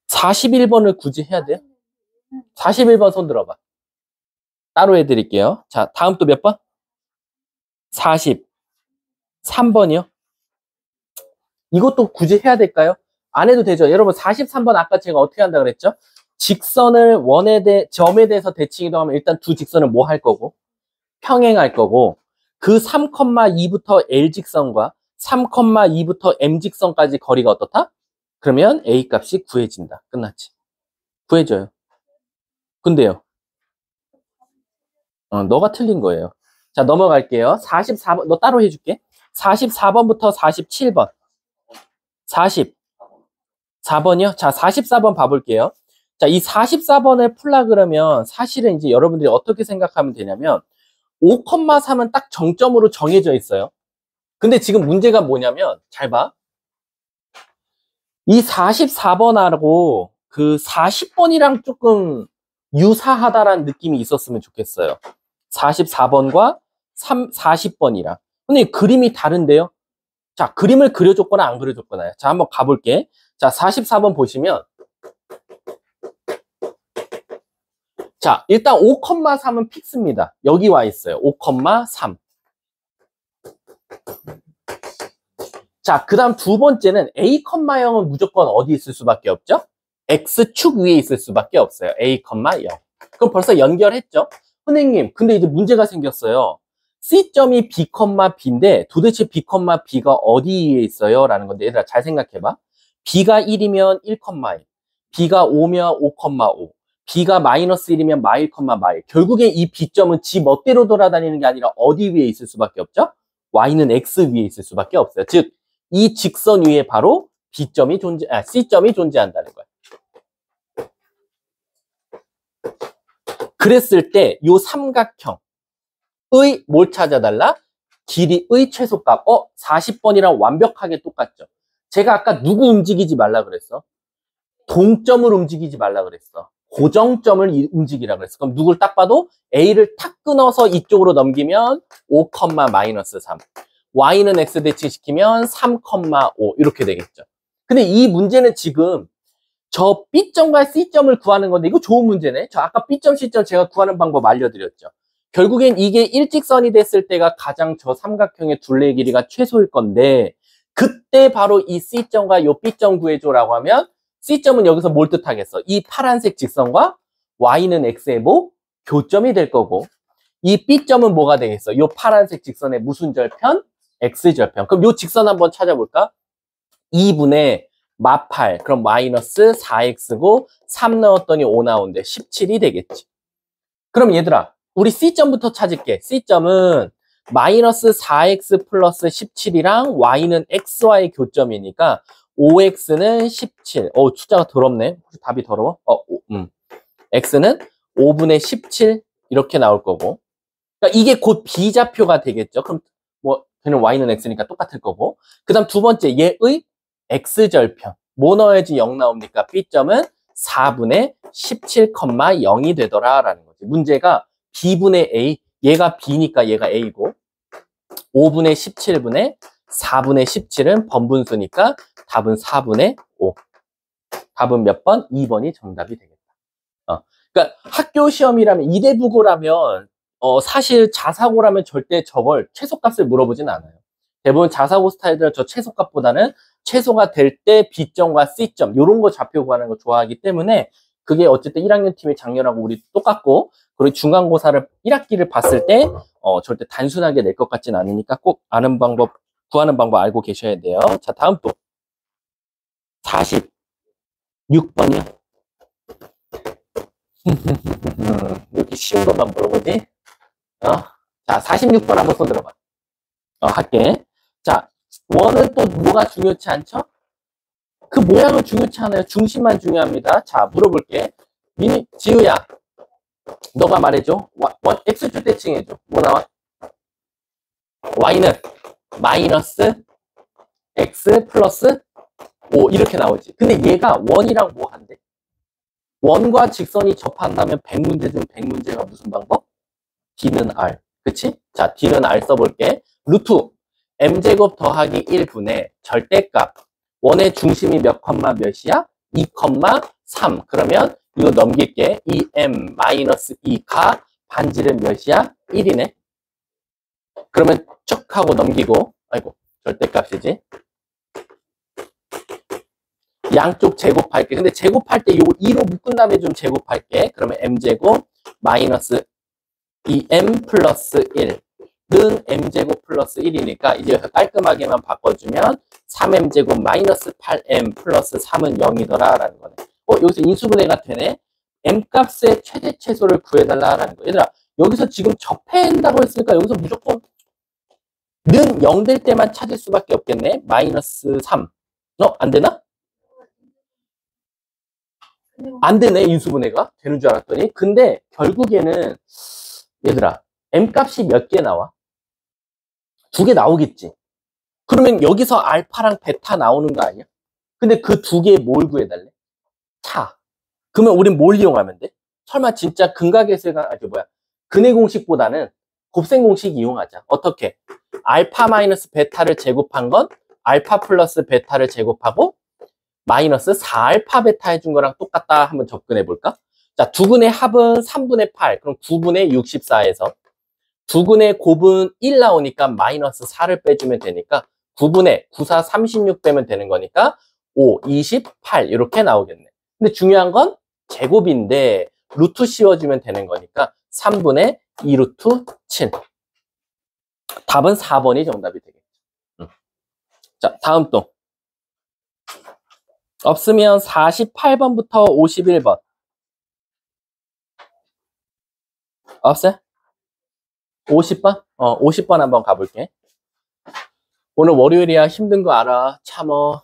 41번을 굳이 해야 돼요? 41번 손 들어봐. 따로 해드릴게요. 자, 다음 또 몇 번? 43번이요? 이것도 굳이 해야 될까요? 안 해도 되죠. 여러분 43번 아까 제가 어떻게 한다 그랬죠? 직선을 점에 대해서 대칭 이동하면 일단 두 직선을 뭐 할 거고? 평행할 거고 그 3,2부터 L직선과 3,2부터 M직선까지 거리가 어떻다? 그러면 A 값이 구해진다. 끝났지. 구해져요. 근데요. 너가 틀린 거예요. 자, 넘어갈게요. 44번, 너 따로 해줄게. 44번부터 47번. 44번이요? 자, 44번 봐볼게요. 자, 이 44번을 풀라 그러면 사실은 이제 여러분들이 어떻게 생각하면 되냐면 5,3은 딱 정점으로 정해져 있어요. 근데 지금 문제가 뭐냐면 잘 봐. 이 44번하고 그 40번이랑 조금 유사하다라는 느낌이 있었으면 좋겠어요. 44번과 40번이랑. 근데 그림이 다른데요? 자, 그림을 그려줬거나 안 그려줬거나요. 자, 한번 가볼게. 자, 44번 보시면 자, 일단 5,3은 픽스입니다. 여기 와 있어요. 5,3. 자, 그 다음 두 번째는 A, 0은 무조건 어디 있을 수밖에 없죠? X축 위에 있을 수밖에 없어요. A, 0. 그럼 벌써 연결했죠? 선생님, 근데 이제 문제가 생겼어요. C점이 B, B인데 도대체 B, B가 어디에 있어요? 라는 건데 얘들아 잘 생각해봐. B가 1이면 1,1, B가 5면 5,5, B가 마이너스 1이면 마일, 마일. 결국엔 이 B점은 지 멋대로 돌아다니는 게 아니라 어디 위에 있을 수밖에 없죠? Y는 X 위에 있을 수밖에 없어요. 즉, 이 직선 위에 바로 C점이 존재한다는 거예요. 그랬을 때, 요 삼각형의 뭘 찾아달라? 길이의 최소값. 40번이랑 완벽하게 똑같죠? 제가 아까 누구 움직이지 말라 그랬어? 동점을 움직이지 말라 그랬어. 고정점을 움직이라 그랬어. 그럼 누굴 딱 봐도 A를 탁 끊어서 이쪽으로 넘기면 5, 마이너스 3. Y는 X 대칭시키면 3, 5 이렇게 되겠죠. 근데 이 문제는 지금 저 B점과 C점을 구하는 건데 이거 좋은 문제네. 저 아까 B점, C점 제가 구하는 방법 알려드렸죠. 결국엔 이게 일직선이 됐을 때가 가장 저 삼각형의 둘레의 길이가 최소일 건데 그때 바로 이 C점과 요 B점 구해줘라고 하면 C점은 여기서 뭘 뜻하겠어? 이 파란색 직선과 Y는 X의 뭐? 교점이 될 거고 이 B점은 뭐가 되겠어? 이 파란색 직선의 무슨 절편? X절편. 그럼 이 직선 한번 찾아볼까? 2분의 마8 그럼 마이너스 4X고 3 넣었더니 5 나온대 17이 되겠지. 그럼 얘들아 우리 C점부터 찾을게. C점은 마이너스 4X 플러스 17이랑 Y는 XY 교점이니까 5X는 17. 숫자가 더럽네. 혹시 답이 더러워? X는 5분의 17 이렇게 나올 거고. 그러니까 이게 곧 B좌표가 되겠죠. 그럼 뭐 걔는 Y는 X니까 똑같을 거고. 그 다음 두 번째 얘의 X절편. 뭐 넣어야지 0 나옵니까? B점은 4분의 17,0이 되더라 라는 거지. 문제가 B분의 A, 얘가 B니까 얘가 A고 5분의 17분의 4분의 17은 번분수니까 답은 4분의 5. 답은 몇 번? 2번이 정답이 되겠다. 그러니까 학교 시험이라면 이대부고라면 사실 자사고라면 절대 저걸 최소값을 물어보진 않아요. 대부분 자사고 스타일들은 저 최소값보다는 최소가 될 때 B점과 C점 이런 거 좌표 구하는 거 좋아하기 때문에 그게 어쨌든 1학년 팀이 작년하고 우리 똑같고 그리고 중간고사를 1학기를 봤을 때 절대 단순하게 낼 것 같진 않으니까 꼭 아는 방법, 구하는 방법 알고 계셔야 돼요. 자, 다음 또 46번이요. 이렇게 쉬운 것만 물어보지? 자, 46번 한번 써들어봐. 할게. 자, 원은 또 뭐가 중요치 않죠? 그 모양은 중요치 않아요. 중심만 중요합니다. 자, 물어볼게. 지우야, 너가 말해줘. X줄 대칭해줘. 뭐 나와? Y는 마이너스 X 플러스 5 이렇게 나오지. 근데 얘가 원이랑 뭐 한대? 원과 직선이 접한다면 100문제 중 100문제가 무슨 방법? D는 R. 그치? 자, D는 R 써볼게. 루트 M제곱 더하기 1분의 절대값. 원의 중심이 몇 컴마 몇이야? 2,3. 그러면 이거 넘길게. 2M 마이너스 2가 반지름 몇이야? 1이네. 그러면 쭉 하고 넘기고, 아이고, 절대값이지. 양쪽 제곱할게. 근데 제곱할 때 요거 2로 묶은 다음에 좀 제곱할게. 그러면 M제곱 마이너스 2M 플러스 1는 M제곱 플러스 1이니까 이제 깔끔하게만 바꿔주면 3M제곱 마이너스 8M 플러스 3은 0이더라 라는 거네. 여기서 인수분해가 되네. M값의 최대 최소를 구해달라라는 거. 얘들아, 여기서 지금 접해낸다고 했으니까 여기서 무조건 는 0 될 때만 찾을 수밖에 없겠네. 마이너스 3. 안 되나? 안 되네, 인수분해가. 되는 줄 알았더니. 근데 결국에는 얘들아, M값이 몇 개 나와? 2개 나오겠지. 그러면 여기서 알파랑 베타 나오는 거 아니야? 근데 그 2개에 뭘 구해달래? 차. 그러면 우린 뭘 이용하면 돼? 설마 진짜 근각에서가 근의 공식보다는 곱셈 공식 이용하자. 어떻게? 알파 마이너스 베타를 제곱한 건 알파 플러스 베타를 제곱하고 마이너스 4알파 베타 해준 거랑 똑같다 한번 접근해 볼까? 자, 두근의 합은 3분의 8. 그럼 9분의 64에서 두근의 곱은 1 나오니까 마이너스 4를 빼주면 되니까 9분의 94, 36 빼면 되는 거니까 5, 28 이렇게 나오겠네. 근데 중요한 건 제곱인데 루트 씌워주면 되는 거니까 3분의 2 루트 7. 답은 4번이 정답이 되겠죠. 자, 다음 또. 없으면 48번부터 51번. 없어요? 50번? 50번 한번 가볼게. 오늘 월요일이야. 힘든 거 알아. 참어.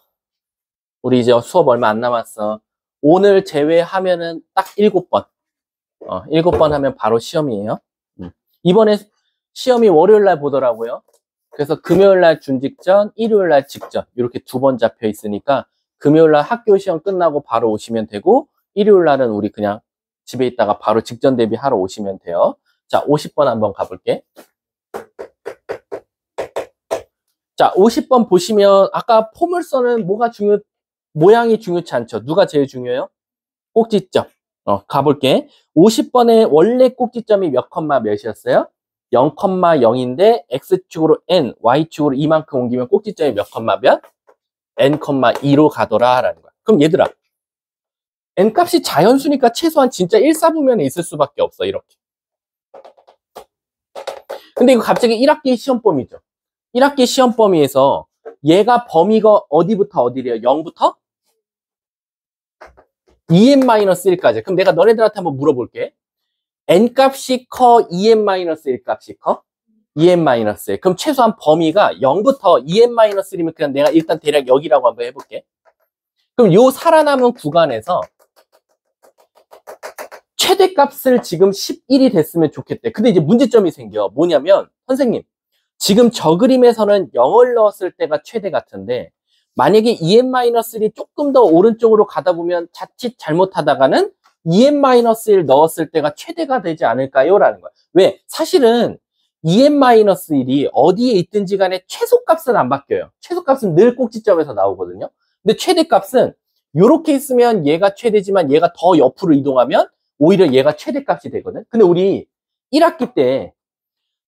우리 이제 수업 얼마 안 남았어. 오늘 제외하면은 딱 7번. 7번 하면 바로 시험이에요. 이번에 시험이 월요일 날 보더라고요. 그래서 금요일 날 준직전, 일요일 날 직전. 이렇게 2번 잡혀 있으니까 금요일 날 학교 시험 끝나고 바로 오시면 되고, 일요일 날은 우리 그냥 집에 있다가 바로 직전 대비하러 오시면 돼요. 자, 50번 한번 가볼게. 자, 50번 보시면 아까 포물선은 모양이 중요치 않죠. 누가 제일 중요해요? 꼭지점. 가볼게. 50번의 원래 꼭지점이 몇 컴마 몇이었어요? 0,0인데 x축으로 n, y축으로 이만큼 옮기면 꼭지점이 몇 컴마 몇? n,2로 가더라 라는 거야. 그럼 얘들아, n 값이 자연수니까 최소한 진짜 1, 4부면에 있을 수밖에 없어. 이렇게. 근데 이거 갑자기 1학기 시험 범위죠. 1학기 시험 범위에서 얘가 범위가 어디부터 어디래요? 0부터 2n-1까지. 그럼 내가 너네들한테 한번 물어볼게. n 값이 커, 2n-1 값이 커? 2n-1. 그럼 최소한 범위가 0부터 2n-1이면 그냥 내가 일단 대략 여기라고 한번 해볼게. 그럼 요 살아남은 구간에서 최대값을 지금 11이 됐으면 좋겠대. 근데 이제 문제점이 생겨. 뭐냐면 선생님, 지금 저 그림에서는 0을 넣었을 때가 최대 같은데 만약에 2n-1이 조금 더 오른쪽으로 가다 보면 자칫 잘못하다가는 2n-1 넣었을 때가 최대가 되지 않을까요? 라는 거야. 왜? 사실은 2n-1이 어디에 있든지 간에 최소값은 안 바뀌어요. 최소값은 늘 꼭지점에서 나오거든요. 근데 최대값은 이렇게 있으면 얘가 최대지만 얘가 더 옆으로 이동하면 오히려 얘가 최대값이 되거든. 근데 우리 1학기 때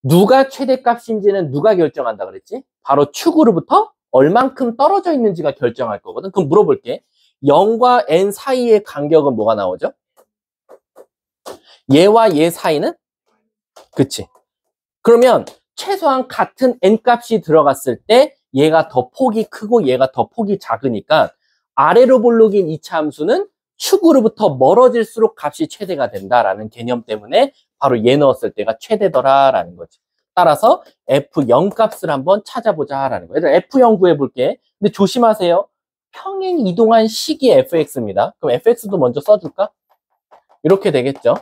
누가 최대값인지는 누가 결정한다 그랬지? 바로 축으로부터 얼만큼 떨어져 있는지가 결정할 거거든. 그럼 물어볼게. 0과 n 사이의 간격은 뭐가 나오죠? 얘와 얘 사이는? 그치. 그러면 최소한 같은 n 값이 들어갔을 때 얘가 더 폭이 크고 얘가 더 폭이 작으니까 아래로 볼록인 이차 함수는 축으로부터 멀어질수록 값이 최대가 된다라는 개념 때문에 바로 얘 넣었을 때가 최대더라라는 거지. 따라서 F0 값을 한번 찾아보자라는 거예요. 얘들아 F0 구해볼게. 근데 조심하세요. 평행 이동한 식이 fx입니다. 그럼 fx도 먼저 써줄까? 이렇게 되겠죠.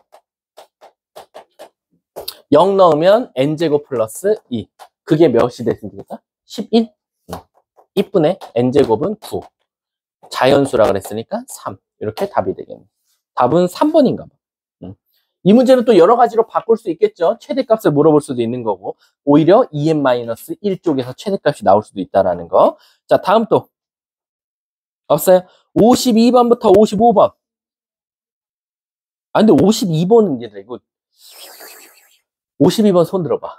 0 넣으면 n제곱 플러스 2. 그게 몇이 됐습니까? 11? 이쁘네. n제곱은 9. 자연수라 그랬으니까 3. 이렇게 답이 되겠네. 답은 3번인가 봐. 이 문제는 또 여러 가지로 바꿀 수 있겠죠. 최대값을 물어볼 수도 있는 거고 오히려 2n-1 쪽에서 최대값이 나올 수도 있다는 거. 자, 다음 또 없어요? 52번부터 55번. 아, 근데 52번은 얘들아 이거 52번 손 들어봐.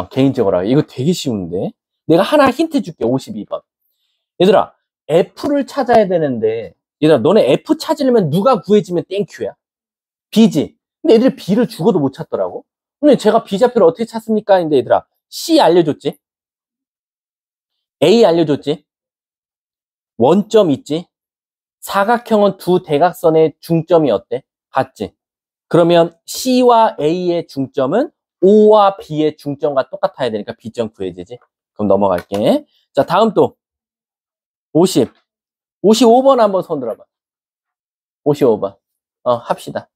개인적으로 이거 되게 쉬운데 내가 하나 힌트 줄게. 52번. 얘들아 F를 찾아야 되는데 얘들아 너네 F 찾으려면 누가 구해지면 땡큐야? B지. 근데 애들이 B를 죽어도 못 찾더라고. 근데 제가 B 좌표를 어떻게 찾습니까? 근데 얘들아 C 알려줬지? A 알려줬지? 원점 있지? 사각형은 두 대각선의 중점이 어때? 같지? 그러면 C와 A의 중점은 O와 B의 중점과 똑같아야 되니까 B점 구해지지? 그럼 넘어갈게. 자, 다음 또 50. 55번 한번 손 들어봐. 55번. 합시다.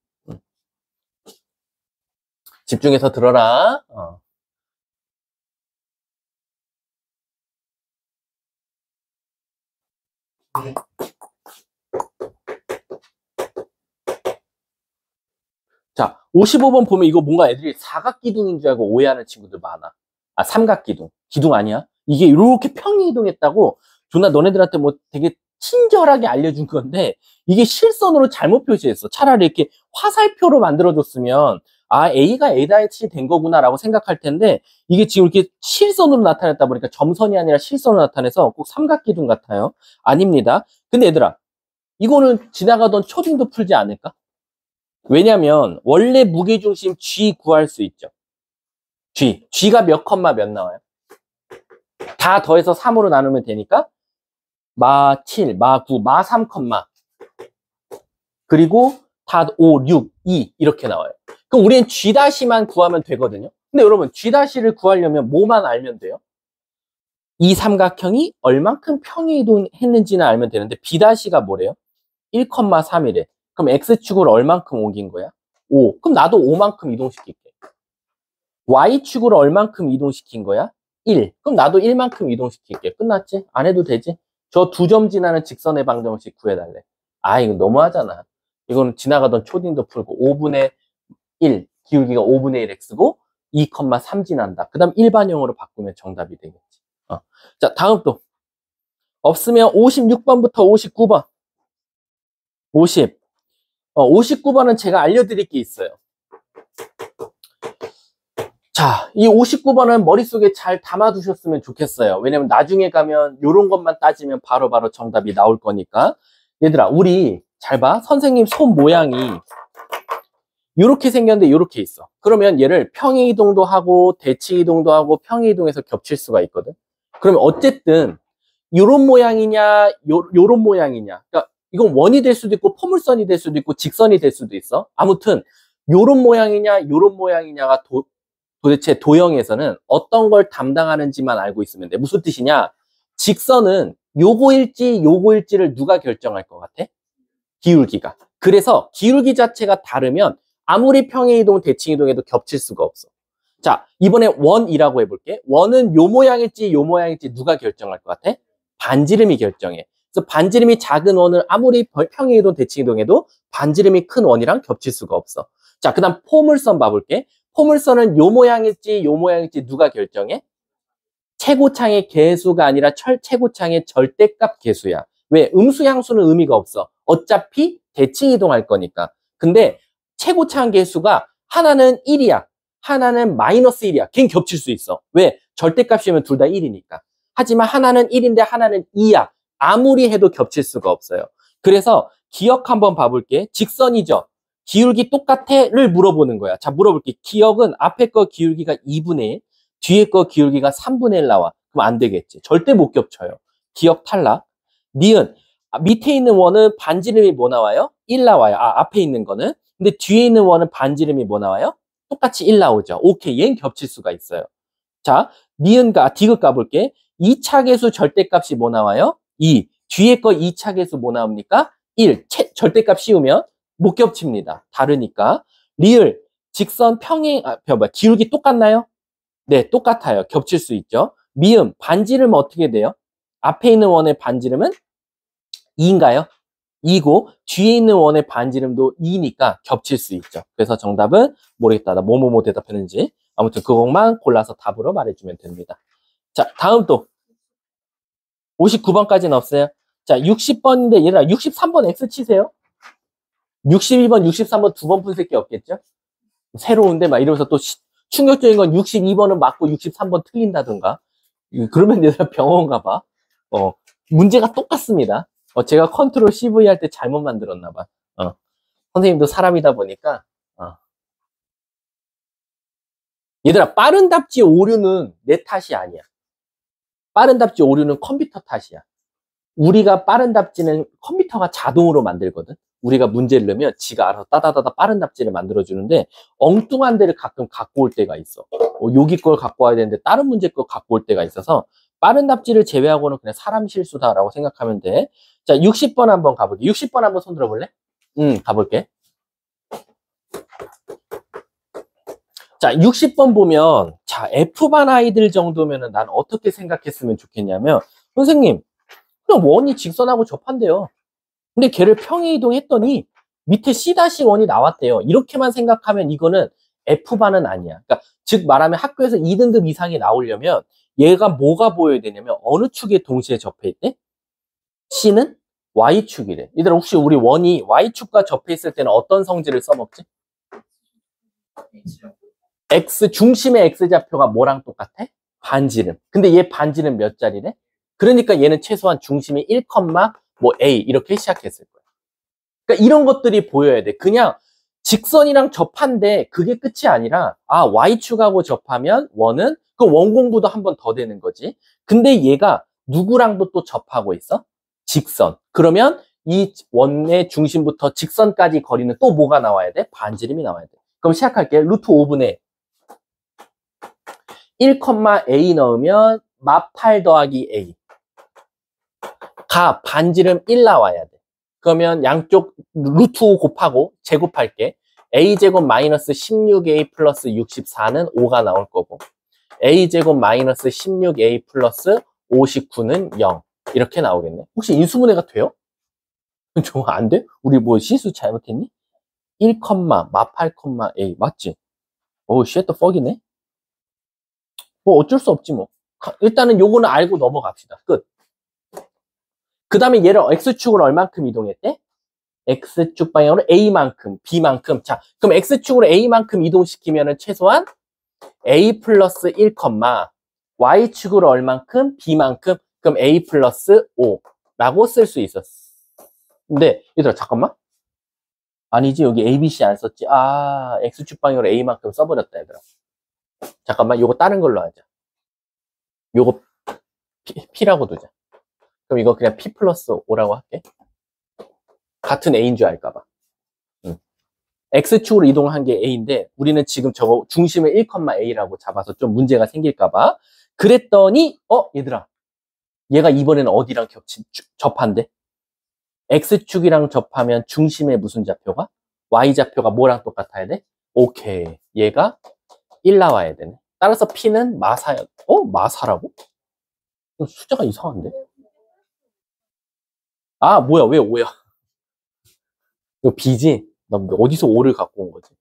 집중해서 들어라. 자, 55번 보면 이거 뭔가 애들이 사각기둥인 줄 알고 오해하는 친구들 많아. 아, 삼각기둥. 기둥 아니야? 이게 이렇게 평행이동했다고 존나 너네들한테 뭐 되게 친절하게 알려준 건데 이게 실선으로 잘못 표시했어. 차라리 이렇게 화살표로 만들어줬으면 아, A가 A-이 된 거구나라고 생각할 텐데 이게 지금 이렇게 실선으로 나타냈다 보니까 점선이 아니라 실선으로 나타내서 꼭 삼각기둥 같아요. 아닙니다. 근데 얘들아, 이거는 지나가던 초딩도 풀지 않을까? 왜냐면 원래 무게중심 G 구할 수 있죠. G가 몇 컴마 몇 나와요? 다 더해서 3으로 나누면 되니까 마 7, 마 9, 마 3 컴마 그리고 다 5, 6, 2 이렇게 나와요. 그럼 우리는 G'만 구하면 되거든요. 근데 여러분, G'를 구하려면 뭐만 알면 돼요? 이 삼각형이 얼만큼 평행이동했는지는 알면 되는데 B'가 뭐래요? 1,3이래. 그럼 X축으로 얼만큼 옮긴 거야? 5. 그럼 나도 5만큼 이동시킬게. Y축으로 얼만큼 이동시킨 거야? 1. 그럼 나도 1만큼 이동시킬게. 끝났지? 안 해도 되지? 저 2점 지나는 직선의 방정식 구해달래. 아, 이거 너무하잖아. 이거는 지나가던 초딩도 풀고 5분의 1, 기울기가 5분의 1x고 2,3 지난다. 그 다음 일반형으로 바꾸면 정답이 되겠지. 자, 다음 또. 없으면 56번부터 59번. 59번은 제가 알려드릴 게 있어요. 자, 이 59번은 머릿속에 잘 담아두셨으면 좋겠어요. 왜냐면 나중에 가면 이런 것만 따지면 바로바로 정답이 나올 거니까. 얘들아, 우리 잘 봐. 선생님 손 모양이 이렇게 생겼는데 이렇게 있어. 그러면 얘를 평행이동도 하고 대칭이동도 하고 평행이동해서 겹칠 수가 있거든. 그러면 어쨌든 요런 모양이냐 요런 모양이냐, 그러니까 이건 원이 될 수도 있고 포물선이 될 수도 있고 직선이 될 수도 있어. 아무튼 요런 모양이냐 요런 모양이냐가 도대체 도형에서는 어떤 걸 담당하는지만 알고 있으면 돼. 무슨 뜻이냐? 직선은 요거일지를 누가 결정할 것 같아? 기울기가. 그래서 기울기 자체가 다르면 아무리 평행이동 대칭이동해도 겹칠 수가 없어. 자, 이번에 원이라고 해볼게. 원은 요 모양일지 요 모양일지 누가 결정할 것 같아? 반지름이 결정해. 그래서 반지름이 작은 원을 아무리 평행이동 대칭이동해도 반지름이 큰 원이랑 겹칠 수가 없어. 자, 그 다음 포물선 봐볼게. 포물선은 요 모양일지 요 모양일지 누가 결정해? 최고창의 개수가 아니라 최고창의 절대값 개수야. 왜? 음수향수는 의미가 없어. 어차피 대칭이동할 거니까. 근데 최고창 개수가 하나는 1이야. 하나는 마이너스 1이야. 걔는 겹칠 수 있어. 왜? 절대값이면 둘 다 1이니까. 하지만 하나는 1인데 하나는 2야. 아무리 해도 겹칠 수가 없어요. 그래서 기억 한번 봐볼게. 직선이죠. 기울기 똑같아?를 물어보는 거야. 자, 물어볼게. 기억은 앞에 거 기울기가 2분의 1, 뒤에 거 기울기가 3분의 1 나와. 그럼 안 되겠지. 절대 못 겹쳐요. 기억 탈락. 니은. 밑에 있는 원은 반지름이 뭐 나와요? 1 나와요. 앞에 있는 거는. 근데 뒤에 있는 원은 반지름이 뭐 나와요? 똑같이 1 나오죠. 오케이. 얘는 ገብ칠 수가 있어요. 자, 니은과 디귿 까볼게. 2차 계수 절대값이 뭐 나와요? 2. 뒤에 거 2차 계수 뭐 나옵니까? 1. 절대값 씌우면 못 겹칩니다. 다르니까. 리을. 직선 평행, 기울기 똑같나요? 네, 똑같아요. 겹칠 수 있죠. 미음. 반지름 어떻게 돼요? 앞에 있는 원의 반지름은 2인가요? 2고 뒤에 있는 원의 반지름도 2니까 겹칠 수 있죠. 그래서 정답은 모르겠다. 나 뭐뭐뭐 대답했는지. 아무튼 그것만 골라서 답으로 말해주면 됩니다. 자, 다음 또 59번까지는 없어요. 자, 60번인데 얘들아 63번 X 치세요. 62번, 63번 두 번 푼 새끼 없겠죠? 새로운데 막 이러면서 또 충격적인 건 62번은 맞고 63번 틀린다든가. 그러면 얘들아 병원 가봐. 문제가 똑같습니다. 제가 컨트롤 CV 할 때 잘못 만들었나 봐. 선생님도 사람이다 보니까. 얘들아, 빠른 답지 오류는 내 탓이 아니야. 빠른 답지 오류는 컴퓨터 탓이야. 우리가 빠른 답지는 컴퓨터가 자동으로 만들거든. 우리가 문제를 넣으면 지가 알아서 따다다다 빠른 답지를 만들어주는데 엉뚱한 데를 가끔 갖고 올 때가 있어. 여기 걸 갖고 와야 되는데 다른 문제 걸 갖고 올 때가 있어서 빠른 답지를 제외하고는 그냥 사람 실수다라고 생각하면 돼. 자, 60번 한번 가볼게. 60번 한번 손 들어볼래? 가볼게. 자, 60번 보면, 자, F반 아이들 정도면은 난 어떻게 생각했으면 좋겠냐면, 선생님, 그냥 원이 직선하고 접한대요. 근데 걔를 평행이동 했더니 밑에 C-1이 나왔대요. 이렇게만 생각하면 이거는 F반은 아니야. 그러니까 즉 말하면 학교에서 2등급 이상이 나오려면 얘가 뭐가 보여야 되냐면 어느 축에 동시에 접해 있대? C는 Y축이래. 얘들아 혹시 우리 원이 Y축과 접해 있을 때는 어떤 성질을 써먹지? X, 중심의 X좌표가 뭐랑 똑같아? 반지름. 근데 얘 반지름 몇 자리래? 그러니까 얘는 최소한 중심이 1, 뭐 A 이렇게 시작했을 거야. 그러니까 이런 것들이 보여야 돼. 그냥 직선이랑 접한데 그게 끝이 아니라 Y축하고 접하면 원은 그 원 공부도 한 번 더 되는 거지. 근데 얘가 누구랑도 또 접하고 있어? 직선. 그러면 이 원의 중심부터 직선까지 거리는 또 뭐가 나와야 돼? 반지름이 나와야 돼. 그럼 시작할게. 루트 5분의 1,a 넣으면 마8 더하기 a. 가 반지름 1 나와야 돼. 그러면 양쪽 루트 5 곱하고 제곱할게. a제곱 마이너스 16a 플러스 64는 5가 나올 거고, a제곱 마이너스 16a 플러스 59는 0. 이렇게 나오겠네. 혹시 인수분해가 돼요? 저 안 돼? 우리 뭐 실수 잘못했니? 1, 마8, a 맞지? 오, 쉣, 더 퍽이네. 뭐 어쩔 수 없지 뭐. 일단은 요거는 알고 넘어갑시다. 끝. 그 다음에 얘를 x축으로 얼만큼 이동했대? x축 방향으로 a만큼, b만큼. 자, 그럼 x축으로 a만큼 이동시키면은 최소한 a 플러스 1, y축으로 얼만큼? b만큼. 그럼 a 플러스 5라고 쓸 수 있었어. 근데 얘들아 잠깐만. 아니지, 여기 a, b, c 안 썼지. 아, x축 방향으로 a만큼 써버렸다 얘들아. 잠깐만, 요거 다른 걸로 하자. 요거 p라고 두자. 그럼 이거 그냥 p 플러스 5라고 할게. 같은 a인 줄 알까봐. x축으로 이동한 게 a인데 우리는 지금 저거 중심을 1,a라고 잡아서 좀 문제가 생길까봐. 그랬더니 얘들아, 얘가 이번에는 어디랑 접한대? x축이랑 접하면 중심의 무슨 좌표가? y좌표가 뭐랑 똑같아야 돼? 오케이, 얘가 1 나와야 되네. 따라서 p는 마사야. 마사라고? 숫자가 이상한데? 아, 뭐야, 왜 5야? 이거 b지? 나 어디서 5를 갖고 온 거지?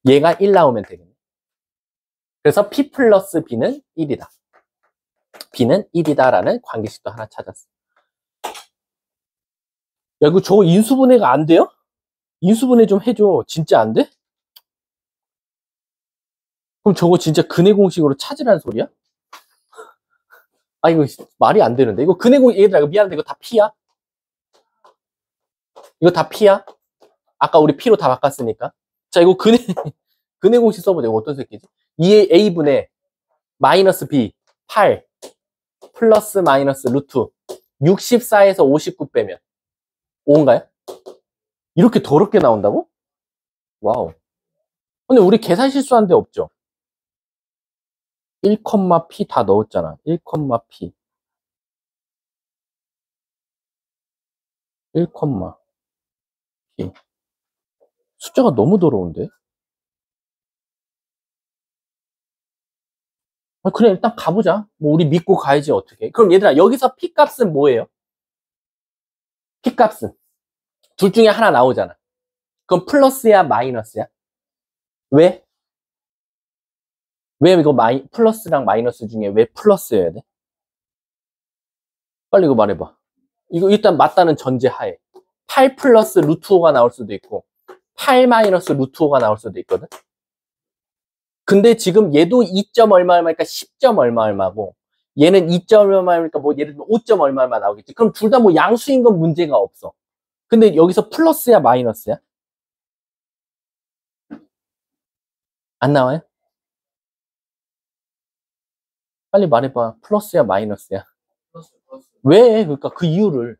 얘가 1 나오면 되겠네. 그래서 p 플러스 b는 1이다. b는 1이다라는 관계식도 하나 찾았어. 야, 이거 저거 인수분해가 안 돼요? 인수분해 좀 해줘. 진짜 안 돼? 그럼 저거 진짜 근해 공식으로 찾으라는 소리야? 아, 이거 말이 안 되는데. 이거 근해 공식, 얘들아, 이거 미안한데, 이거 다 p야? 이거 다 p야? 아까 우리 p로 다 바꿨으니까. 자, 이거 근해 공식 써보자. 이거 어떤 새끼지? 2의 a분의 마이너스 b, 8, 플러스 마이너스 루트, 64에서 59 빼면 5인가요? 이렇게 더럽게 나온다고? 와우. 근데 우리 계산 실수한 데 없죠? 1, p 다 넣었잖아. 1, p. 1, p. 숫자가 너무 더러운데? 그래, 일단 가보자. 뭐, 우리 믿고 가야지, 어떻게. 그럼 얘들아, 여기서 p 값은 뭐예요? p 값은. 둘 중에 하나 나오잖아. 그럼 플러스야, 마이너스야? 왜? 왜 이거 플러스랑 마이너스 중에 왜 플러스여야 돼? 빨리 이거 말해봐. 이거 일단 맞다는 전제 하에. 8 플러스 루트 5가 나올 수도 있고, 8 마이너스 루트 5가 나올 수도 있거든? 근데 지금 얘도 2점 얼마 얼마니까 10점 얼마 얼마고, 얘는 2점 얼마 얼마니까 뭐 예를 들면 5점 얼마 얼마 나오겠지. 그럼 둘 다 뭐 양수인 건 문제가 없어. 근데 여기서 플러스야, 마이너스야? 안 나와요? 빨리 말해봐. 플러스야, 마이너스야? 왜? 그러니까 그 이유를.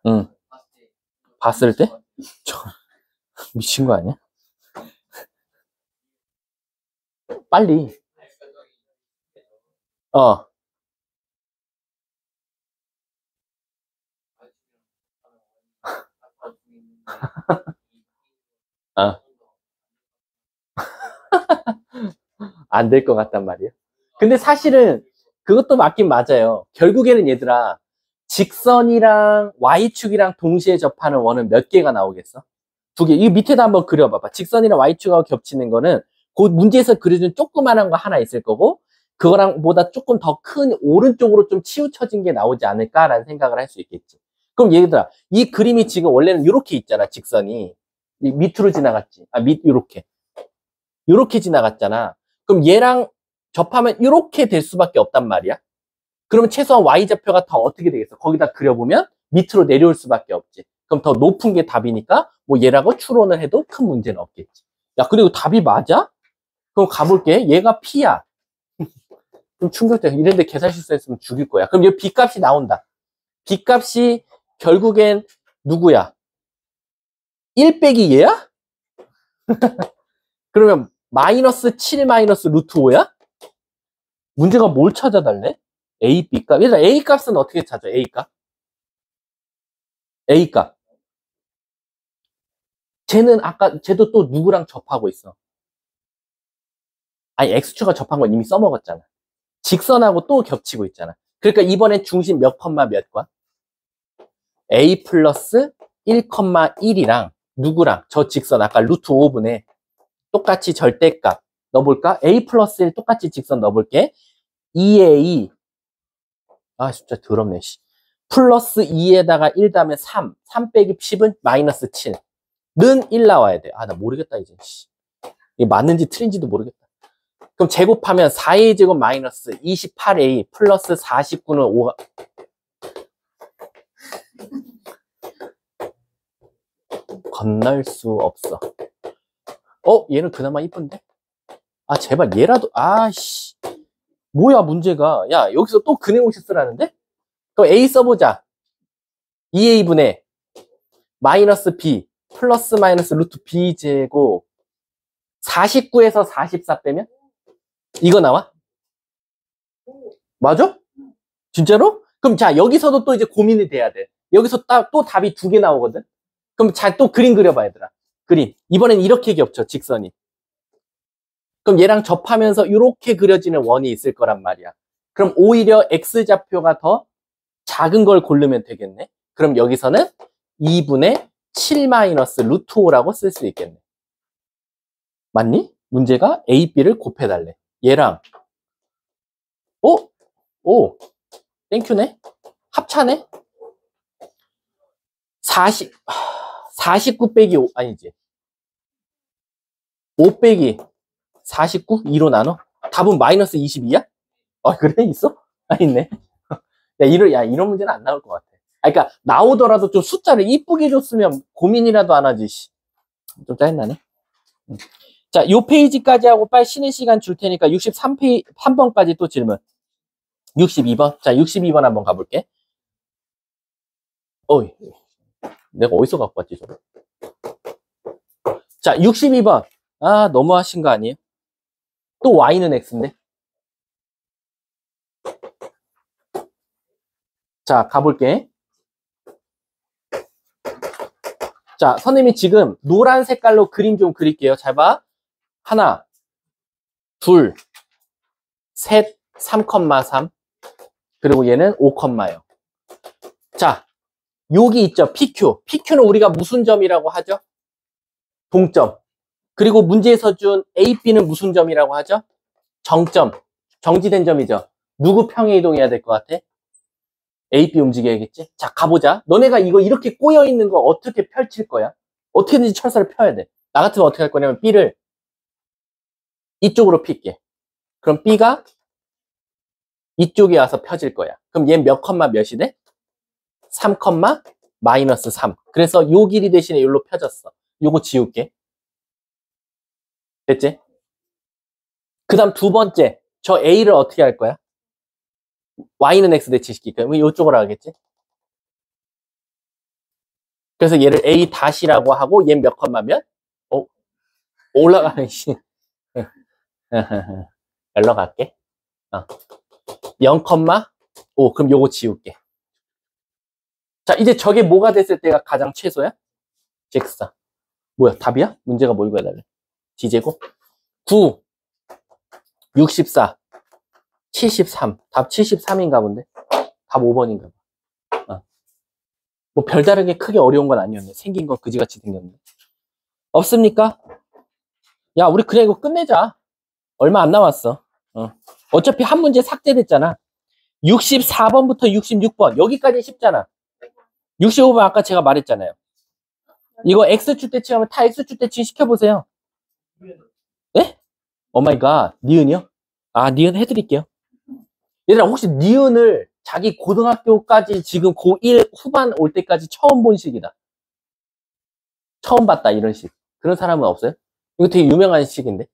응. 봤을 때? 미친 거 아니야? 빨리. 어. 어. 안 될 것 같단 말이야. 근데 사실은 그것도 맞긴 맞아요. 결국에는 얘들아, 직선이랑 Y축이랑 동시에 접하는 원은 몇 개가 나오겠어? 2개. 이 밑에다 한번 그려봐봐. 직선이랑 Y축하고 겹치는 거는 그 문제에서 그려준 조그만한 거 하나 있을 거고, 그거랑 보다 조금 더 큰 오른쪽으로 좀 치우쳐진 게 나오지 않을까라는 생각을 할 수 있겠지. 그럼 얘들아, 이 그림이 지금 원래는 이렇게 있잖아, 직선이. 이 밑으로 지나갔지. 이렇게 지나갔잖아. 그럼 얘랑 접하면 이렇게 될 수밖에 없단 말이야. 그러면 최소한 Y좌표가 더 어떻게 되겠어? 거기다 그려보면 밑으로 내려올 수밖에 없지. 그럼 더 높은 게 답이니까 뭐 얘라고 추론을 해도 큰 문제는 없겠지. 야, 그리고 답이 맞아? 그럼 가볼게. 얘가 P야. 좀 충격적. 이런데 계산 실수했으면 죽일 거야. 그럼 이 B 값이 나온다. B 값이 결국엔 누구야? 1 빼기 얘야? 그러면 마이너스 7 마이너스 루트 5야? 문제가 뭘 찾아달래? A, B 값. 얘들아, A 값은 어떻게 찾아? A 값? A 값. 쟤도 또 누구랑 접하고 있어? 아니, X축과 접한 건 이미 써먹었잖아. 직선하고 또 겹치고 있잖아. 그러니까 이번엔 중심 몇 컴마 몇과? A 플러스 1,1이랑 누구랑? 저 직선 아까 루트 5분의 똑같이 절대값 넣어볼까? A 플러스 1 똑같이 직선 넣어볼게. 2A 아 진짜 더럽네. 플러스 2에다가 1 다음에 3 빼기 10은 마이너스 7는 1 나와야 돼. 아 나 모르겠다 이제. 이게 맞는지 틀린지도 모르겠다. 그럼 제곱하면 4A 제곱 마이너스 28A 플러스 49는 5가 건널 수 없어. 얘는 그나마 이쁜데? 아 제발 얘라도 아씨 뭐야 문제가. 야 여기서 또 근해공식 쓰라는데? 그럼 A 써보자. 2A분의 마이너스 B 플러스 마이너스 루트 B 제곱 49에서 44 빼면? 이거 나와? 맞아? 진짜로? 그럼 자 여기서도 또 이제 고민이 돼야 돼. 여기서 또 답이 2개 나오거든? 그럼 자 또 그림 그려봐 얘들아. 그림. 이번엔 이렇게 겹쳐 직선이. 그럼 얘랑 접하면서 이렇게 그려지는 원이 있을 거란 말이야. 그럼 오히려 X좌표가 더 작은 걸 고르면 되겠네. 그럼 여기서는 2분의 7 마이너스 루트 5라고 쓸 수 있겠네. 맞니? 문제가 A, B를 곱해달래. 얘랑 오, 땡큐네. 합차네. 49 빼기 5 아니지. 5 빼기 49? 2로 나눠? 답은 마이너스 22야? 그래? 있어? 있네. 이런 문제는 안 나올 것 같아. 그러니까 나오더라도 좀 숫자를 이쁘게 줬으면 고민이라도 안 하지. 좀 짜증나네. 자, 요 페이지까지 하고 빨리 쉬는 시간 줄 테니까 63번까지 또 질문. 62번. 자, 62번 한번 가볼게. 내가 어디서 갖고 왔지, 저거? 자, 62번. 너무 하신 거 아니에요? 또 Y는 X인데? 자, 가볼게. 자, 선생님이 지금 노란 색깔로 그림 좀 그릴게요. 잘 봐. 하나, 둘, 셋, 3,3. 그리고 얘는 5,0. 자, 여기 있죠. PQ. PQ는 우리가 무슨 점이라고 하죠? 동점. 그리고 문제에서 준 AB는 무슨 점이라고 하죠? 정점. 정지된 점이죠. 누구 평에 이동해야 될 것 같아? AB 움직여야겠지? 자, 가보자. 너네가 이거 이렇게 꼬여있는 거 어떻게 펼칠 거야? 어떻게든지 철사를 펴야 돼. 나 같으면 어떻게 할 거냐면 B를 이쪽으로 필게. 그럼 B가 이쪽에 와서 펴질 거야. 그럼 얘 몇 컴마 몇이 돼? 3 컴마 마이너스 3. 그래서 요 길이 대신에 여기로 펴졌어. 요거 지울게. 됐지? 그 다음 두 번째. 저 A를 어떻게 할 거야? Y는 X 대치시킬 거야. 그럼 이쪽으로 하겠지? 그래서 얘를 A 다시라고 하고 얘 몇 컴마면? 올라가는 씨. 열러 갈게. 0,5. 그럼 요거 지울게. 자, 이제 저게 뭐가 됐을 때가 가장 최소야? X4. 뭐야, 답이야? 문제가 뭘 구해달래? D제곱? 9, 64, 73. 답 73인가 본데? 답 5번인가 봐. 뭐 별다르게 크게 어려운 건 아니었네. 생긴 건 그지같이 생겼네. 없습니까? 야, 우리 그냥 이거 끝내자. 얼마 안 남았어. 어차피 한 문제 삭제됐잖아. 64번부터 66번. 여기까지 쉽잖아. 65번 아까 제가 말했잖아요. 이거 X축 대칭하면 다 X축 대칭 시켜보세요. 네? 오마이갓. 니은이요? 니은 해드릴게요. 얘들아, 혹시 니은을 자기 고등학교까지 지금 고1 후반 올 때까지 처음 본 식이다. 처음 봤다, 이런 식. 그런 사람은 없어요? 이거 되게 유명한 식인데.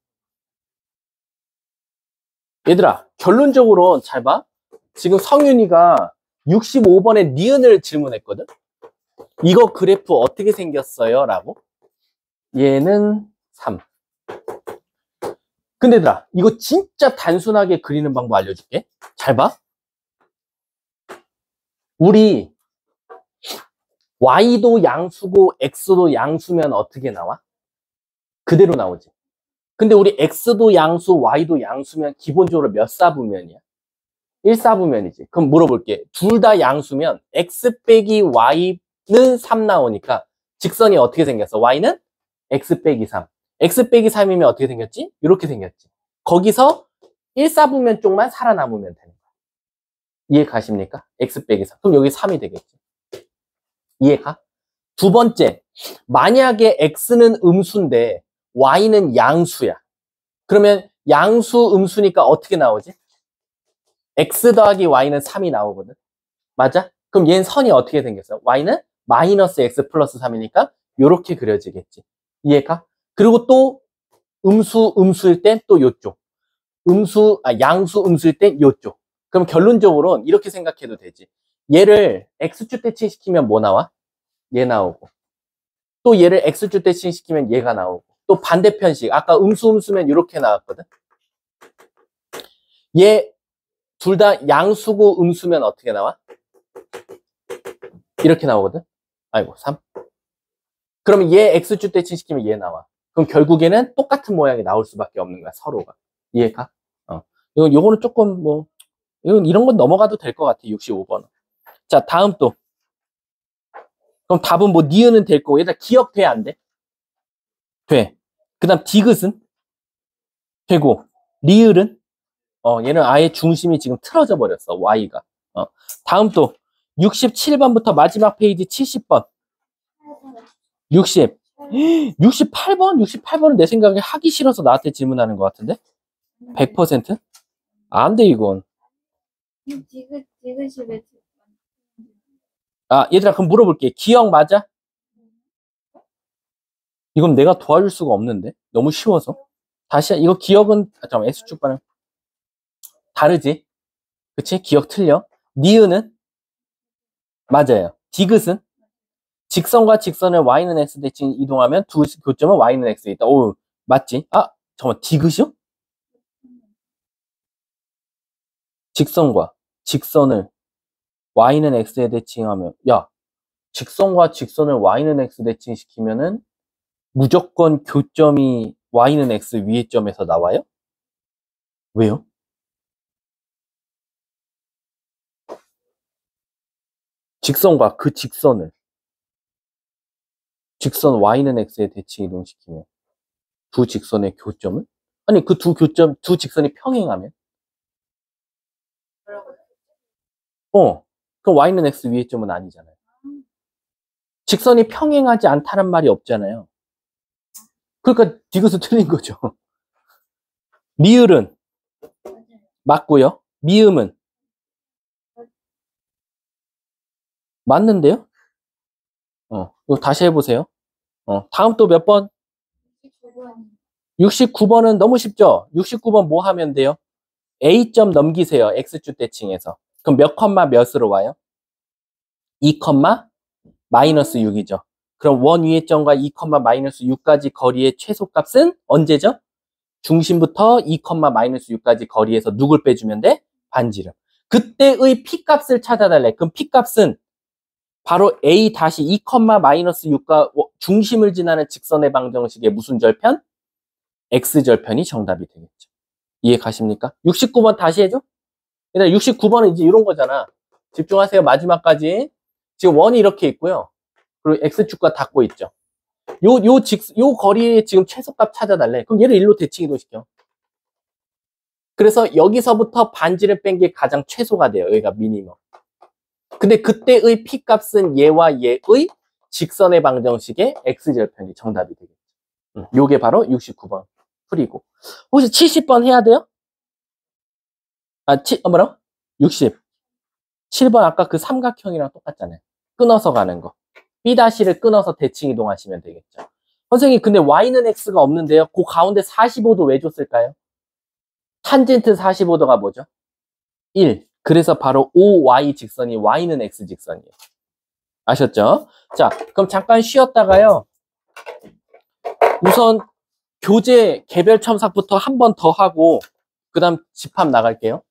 얘들아, 결론적으로 잘 봐. 지금 성윤이가 65번에 니은을 질문했거든? 이거 그래프 어떻게 생겼어요? 라고. 얘는 3. 근데 얘들아, 이거 진짜 단순하게 그리는 방법 알려줄게. 잘 봐. 우리 y도 양수고 x도 양수면 어떻게 나와? 그대로 나오지. 근데 우리 x도 양수, y도 양수면 기본적으로 몇 사분면이야? 1사분면이지. 그럼 물어볼게. 둘 다 양수면 x 빼기 y는 3 나오니까 직선이 어떻게 생겼어? y는 x 빼기 3. x 빼기 3이면 어떻게 생겼지? 이렇게 생겼지. 거기서 1사분면 쪽만 살아남으면 되는 거야. 이해 가십니까? x 빼기 3. 그럼 여기 3이 되겠지. 이해가? 두 번째, 만약에 x는 음수인데 y는 양수야. 그러면 양수 음수니까 어떻게 나오지? x 더하기 y는 3이 나오거든. 맞아? 그럼 얘는 선이 어떻게 생겼어? y는 마이너스 x 플러스 3이니까 이렇게 그려지겠지. 이해가? 그리고 또 음수일 땐 또 요쪽. 양수 음수일 땐 요쪽. 그럼 결론적으로는 이렇게 생각해도 되지. 얘를 x축 대칭시키면 뭐 나와? 얘 나오고. 또 얘를 x축 대칭시키면 얘가 나오고. 또 반대편식. 아까 음수면 이렇게 나왔거든. 얘 둘 다 양수고 음수면 어떻게 나와? 이렇게 나오거든. 아이고 3. 그러면 얘 x축 대칭시키면 얘 나와. 그럼 결국에는 똑같은 모양이 나올 수밖에 없는 거야. 서로가. 이해가? 요거는 조금 이런 건 넘어가도 될 것 같아. 65번은. 자, 다음 또. 그럼 답은 니은은 될 거고. 얘들아 기억돼? 안 돼? 돼. 그 다음 디귿은? 되고. 리을은? 얘는 아예 중심이 지금 틀어져 버렸어. y가. 다음 또. 67번부터 마지막 페이지 70번. 68번? 68번은 내 생각에 하기 싫어서 나한테 질문하는 것 같은데? 100%? 안 돼, 이건. 얘들아, 그럼 물어볼게. 기억 맞아? 이건 내가 도와줄 수가 없는데? 너무 쉬워서. 다시, 이거 기억은, 잠깐만, S축과는 다르지? 그치? 기억 틀려. 니은은? 맞아요. 디귿은? 직선과 직선을 y는 x 대칭 이동하면 두 교점은 y는 x에 있다. 오, 맞지? 잠깐만, 디귿이요? 직선과 직선을 y는 x에 대칭하면, 야, 직선과 직선을 y는 x 대칭시키면은 무조건 교점이 y는 x 위의 점에서 나와요? 왜요? 직선과 그 직선을 직선 y는 x에 대칭 이동시키면 두 직선의 교점은? 아니 그 두 직선이 평행하면? 그럼 y는 x 위의 점은 아니잖아요. 직선이 평행하지 않다는 말이 없잖아요. 그러니까 디귿은 틀린 거죠. 리을은 맞고요. 미음은 맞는데요? 이거 다시 해보세요. 다음 또 몇 번? 69번은 너무 쉽죠? 69번 뭐 하면 돼요? A점 넘기세요. X축 대칭에서. 그럼 몇 컴마 몇으로 와요? 2 컴마 마이너스 6이죠. 그럼 원 위의 점과 2 컴마 마이너스 6까지 거리의 최소값은 언제죠? 중심부터 2 컴마 마이너스 6까지 거리에서 누굴 빼주면 돼? 반지름. 그때의 P값을 찾아달래. 그럼 P값은 바로 A 다시 2 컴마 마이너스 6과 중심을 지나는 직선의 방정식의 무슨 절편? X절편이 정답이 되겠죠. 이해 가십니까? 69번 다시 해줘. 일단 69번은 이제 이런 거잖아. 집중하세요. 마지막까지. 지금 원이 이렇게 있고요. 그리고 X축과 닿고 있죠. 요 거리에 지금 최소값 찾아달래. 그럼 얘를 1로 대칭 이동시켜. 그래서 여기서부터 반지를 뺀 게 가장 최소가 돼요. 여기가 미니멈. 근데 그때의 P값은 얘와 얘의 직선의 방정식의 X절편이 정답이 되겠죠. 요게 바로 69번 풀이고. 혹시 70번 해야 돼요? 뭐라고? 60. 7번 아까 그 삼각형이랑 똑같잖아요. 끊어서 가는 거. B'를 끊어서 대칭 이동하시면 되겠죠. 선생님, 근데 Y는 X가 없는데요. 그 가운데 45도 왜 줬을까요? 탄젠트 45도가 뭐죠? 1. 그래서 바로 OY 직선이 Y는 X 직선이에요. 아셨죠? 자, 그럼 잠깐 쉬었다가요. 우선 교재 개별 첨삭부터 한 번 더 하고 그 다음 집합 나갈게요.